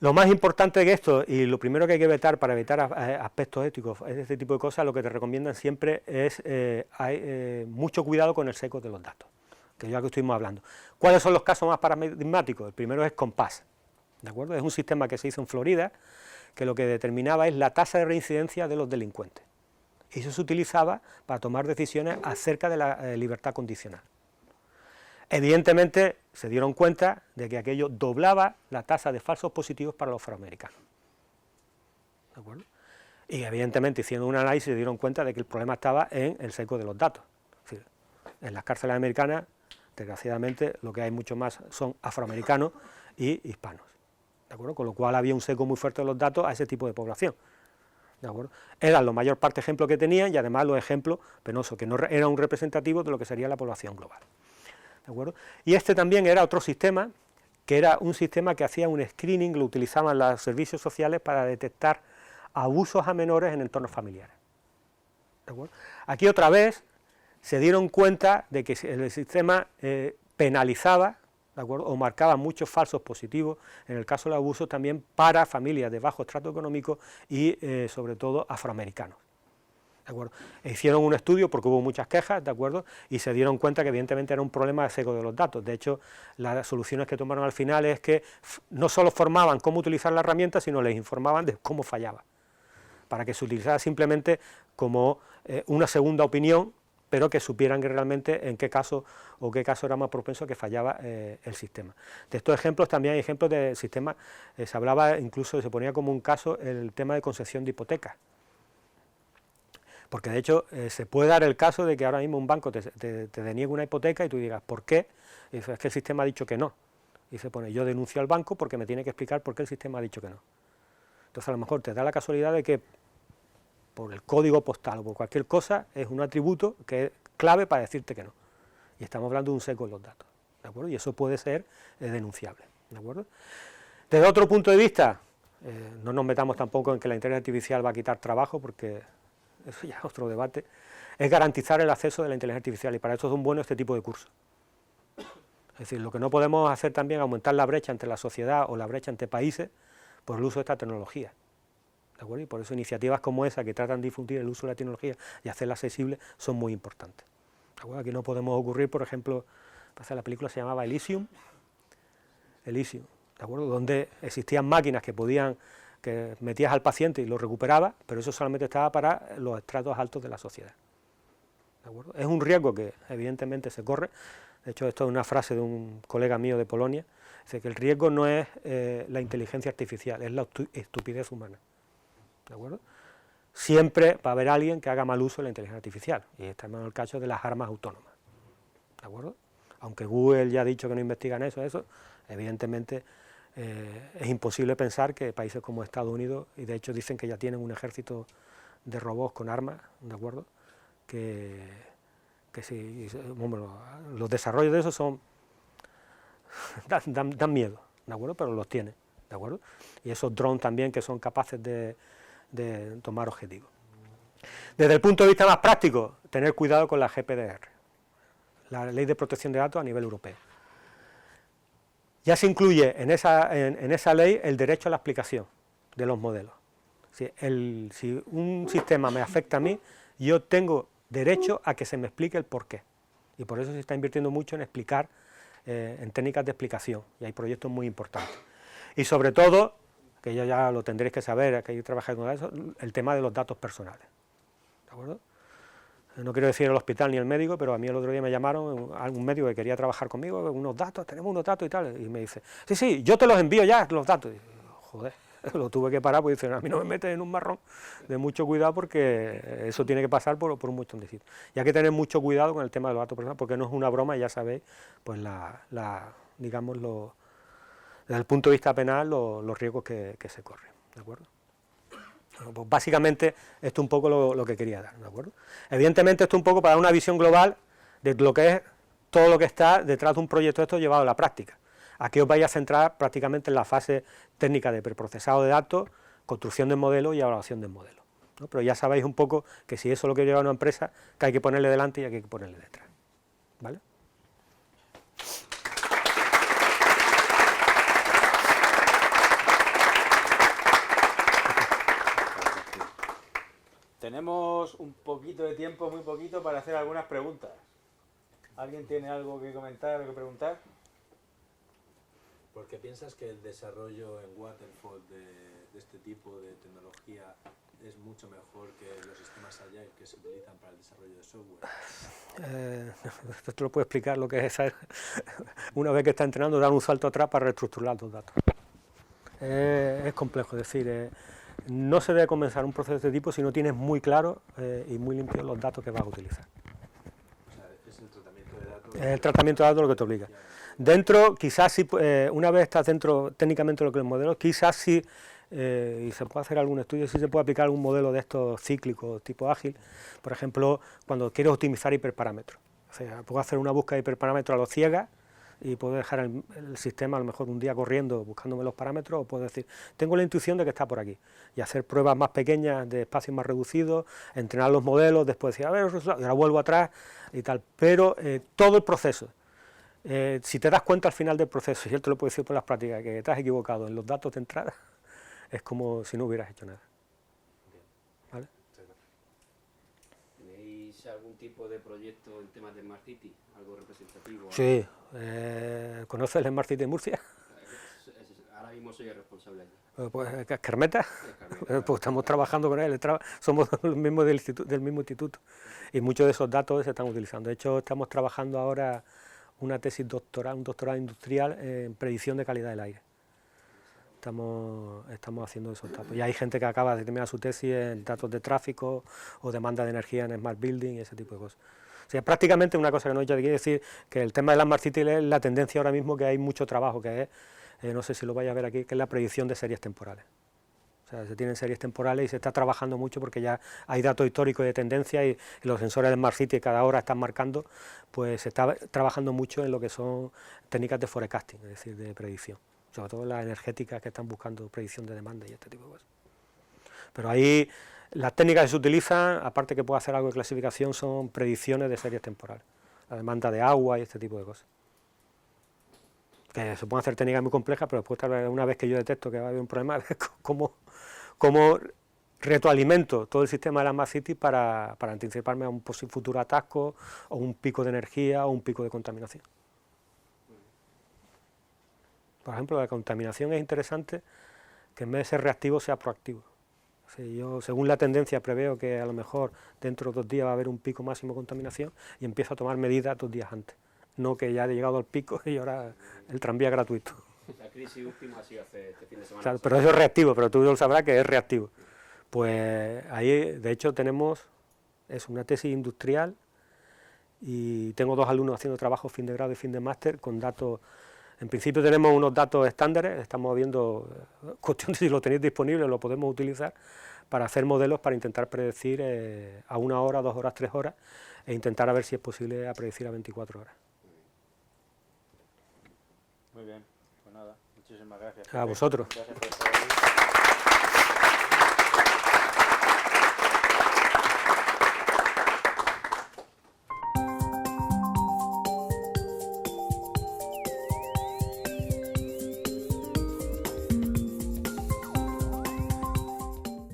Lo más importante que esto, y lo primero que hay que vetar para evitar aspectos éticos, es este tipo de cosas, lo que te recomiendan siempre es mucho cuidado con el seco de los datos, que ya que estuvimos hablando. ¿Cuáles son los casos más paradigmáticos? El primero es Compass, ¿de acuerdo? Es un sistema que se hizo en Florida, que lo que determinaba es la tasa de reincidencia de los delincuentes. Y eso se utilizaba para tomar decisiones acerca de la libertad condicional. Evidentemente se dieron cuenta de que aquello doblaba la tasa de falsos positivos para los afroamericanos, ¿de acuerdo? Y evidentemente hicieron un análisis y se dieron cuenta de que el problema estaba en el seco de los datos. Es decir, en las cárceles americanas, desgraciadamente, lo que hay mucho más son afroamericanos y hispanos, ¿de acuerdo? Con lo cual había un seco muy fuerte de los datos a ese tipo de población, ¿de acuerdo? Eran la mayor parte ejemplos que tenían y además los ejemplos penosos, que no eran un representativo de lo que sería la población global. ¿De acuerdo? Y este también era otro sistema, que era un sistema que hacía un screening, lo utilizaban los servicios sociales para detectar abusos a menores en entornos familiares. ¿De acuerdo? Aquí otra vez se dieron cuenta de que el sistema penalizaba, ¿de acuerdo?, o marcaba muchos falsos positivos, en el caso del abuso también para familias de bajo estrato económico y sobre todo afroamericanos. ¿De acuerdo? Hicieron un estudio porque hubo muchas quejas, ¿de acuerdo?, y se dieron cuenta que evidentemente era un problema de seco de los datos. De hecho, las soluciones que tomaron al final es que no solo formaban cómo utilizar la herramienta, sino les informaban de cómo fallaba, para que se utilizara simplemente como una segunda opinión, pero que supieran que realmente en qué caso o qué caso era más propenso a que fallaba el sistema. De estos ejemplos también hay ejemplos de sistemas, se hablaba incluso, se ponía como un caso el tema de concesión de hipotecas. Porque de hecho se puede dar el caso de que ahora mismo un banco te deniegue una hipoteca y tú digas, ¿por qué? Y dices, es que el sistema ha dicho que no. Y se pone, yo denuncio al banco porque me tiene que explicar por qué el sistema ha dicho que no. Entonces a lo mejor te da la casualidad de que por el código postal o por cualquier cosa es un atributo que es clave para decirte que no. Y estamos hablando de un seco en los datos, ¿de acuerdo? Y eso puede ser denunciable, ¿de acuerdo? Desde otro punto de vista, no nos metamos tampoco en que la inteligencia artificial va a quitar trabajo, porque eso ya es otro debate, es garantizar el acceso de la inteligencia artificial, y para eso son buenos este tipo de cursos. Es decir, lo que no podemos hacer también es aumentar la brecha entre la sociedad o la brecha entre países por el uso de esta tecnología, ¿de acuerdo? Y por eso iniciativas como esa, que tratan de difundir el uso de la tecnología y hacerla accesible, son muy importantes, ¿de acuerdo? Aquí no podemos ocurrir, por ejemplo, la película se llamaba Elysium, ¿de acuerdo?, donde existían máquinas que metías al paciente y lo recuperaba, pero eso solamente estaba para los estratos altos de la sociedad, ¿de acuerdo? Es un riesgo que evidentemente se corre. De hecho, esto es una frase de un colega mío de Polonia, dice que el riesgo no es la inteligencia artificial, es la estupidez humana, ¿de acuerdo? Siempre va a haber alguien que haga mal uso de la inteligencia artificial, y está en el caso de las armas autónomas, ¿de acuerdo? Aunque Google ya ha dicho que no investigan eso, evidentemente es imposible pensar que países como Estados Unidos, y de hecho dicen que ya tienen un ejército de robots con armas, ¿de acuerdo?, que sí, bueno, los desarrollos de eso son dan miedo, ¿de acuerdo?, pero los tienen, ¿de acuerdo? Y esos drones también que son capaces de tomar objetivos. Desde el punto de vista más práctico, tener cuidado con la GPDR, la Ley de Protección de Datos a nivel europeo. Ya se incluye en esa ley el derecho a la explicación de los modelos. Si un sistema me afecta a mí, yo tengo derecho a que se me explique el porqué. Y por eso se está invirtiendo mucho en explicar, en técnicas de explicación, y hay proyectos muy importantes. Y sobre todo, que yo ya lo tendréis que saber, que yo trabajé con eso, el tema de los datos personales, ¿de acuerdo? No quiero decir el hospital ni el médico, pero a mí el otro día me llamaron algún médico que quería trabajar conmigo, tenemos unos datos y tal, y me dice, sí, yo te los envío ya, los datos. Y yo, joder, lo tuve que parar, porque dicen, a mí no me metes en un marrón, de mucho cuidado, porque eso tiene que pasar por un montón de sitios. Y hay que tener mucho cuidado con el tema de los datos personales, porque no es una broma, y ya sabéis, pues digamos, desde el punto de vista penal, los riesgos que se corren, ¿de acuerdo? Bueno, pues básicamente esto es un poco lo que quería dar, ¿de acuerdo? Evidentemente esto es un poco para dar una visión global de lo que es todo lo que está detrás de un proyecto de esto llevado a la práctica. Aquí os vais a centrar prácticamente en la fase técnica de preprocesado de datos, construcción del modelo y evaluación del modelo, ¿no? Pero ya sabéis un poco que si eso lo que lleva una empresa, que hay que ponerle delante y hay que ponerle detrás, ¿vale? Tenemos un poquito de tiempo, muy poquito, para hacer algunas preguntas. ¿Alguien tiene algo que comentar o que preguntar? ¿Por qué piensas que el desarrollo en Waterfall de este tipo de tecnología es mucho mejor que los sistemas Agile que se utilizan para el desarrollo de software? Esto te lo puedo explicar lo que es una vez que está entrenando, dar un salto atrás para reestructurar los datos. Es complejo, es decir, no se debe comenzar un proceso de este tipo si no tienes muy claro y muy limpios los datos que vas a utilizar. O sea, es el tratamiento de datos. Es el tratamiento de datos lo que te obliga. Dentro, quizás sí, una vez estás dentro técnicamente de lo que es el modelo, quizás sí, y se puede hacer algún estudio, sí se puede aplicar algún modelo de estos cíclicos tipo ágil, por ejemplo, cuando quieres optimizar hiperparámetros. O sea, puedo hacer una búsqueda de hiperparámetros a lo ciegas y puedo dejar el sistema a lo mejor un día corriendo buscándome los parámetros, o puedo decir, tengo la intuición de que está por aquí, y hacer pruebas más pequeñas de espacios más reducidos, entrenar los modelos, después decir, a ver, y ahora vuelvo atrás y tal, pero todo el proceso, si te das cuenta al final del proceso, y yo te lo puedo decir por las prácticas, que te has equivocado en los datos de entrada, es como si no hubieras hecho nada. ¿Vale? ¿Tenéis algún tipo de proyecto en temas de Smart City? ¿Algo representativo? Sí. ¿Conoces el Smart City de Murcia? Ahora mismo soy el responsable allí. Pues Carmeta, pues estamos trabajando con él, somos los mismos del mismo instituto, y muchos de esos datos se están utilizando. De hecho, estamos trabajando ahora una tesis doctoral, un doctorado industrial en predicción de calidad del aire. Estamos haciendo esos datos. Y hay gente que acaba de terminar su tesis en datos de tráfico o demanda de energía en Smart Building y ese tipo de cosas. O sea, prácticamente una cosa que no he dicho, quiere decir que el tema de la Smart City es la tendencia ahora mismo, que hay mucho trabajo, que es, no sé si lo vais a ver aquí, que es la predicción de series temporales. O sea, se tienen series temporales y se está trabajando mucho porque ya hay datos históricos de tendencia y los sensores de Smart City cada hora están marcando, pues se está trabajando mucho en lo que son técnicas de forecasting, es decir, de predicción, sobre todo las energéticas que están buscando predicción de demanda y este tipo de cosas. Pero ahí las técnicas que se utilizan, aparte que puede hacer algo de clasificación, son predicciones de series temporales, la demanda de agua y este tipo de cosas. Que se pueden hacer técnicas muy complejas, pero después una vez que yo detecto que va a haber un problema, cómo retroalimento todo el sistema de la Smart City para anticiparme a un posible futuro atasco, o un pico de energía, o un pico de contaminación. Por ejemplo, la contaminación es interesante que en vez de ser reactivo sea proactivo. O sea, yo, según la tendencia, preveo que a lo mejor dentro de 2 días va a haber un pico máximo de contaminación y empiezo a tomar medidas 2 días antes. No que ya ha llegado al pico y ahora el tranvía gratuito. La crisis última ha sido hace este fin de semana. O sea, pero eso es reactivo, pero tú lo sabrás que es reactivo. Pues ahí, de hecho, tenemos una tesis industrial y tengo 2 alumnos haciendo trabajo fin de grado y fin de máster con datos. En principio tenemos unos datos estándares, estamos viendo, cuestión de si lo tenéis disponible, lo podemos utilizar para hacer modelos para intentar predecir a 1 hora, 2 horas, 3 horas, e intentar a ver si es posible a predecir a 24 horas. Muy bien, pues nada, muchísimas gracias. A vosotros. Gracias por estar aquí.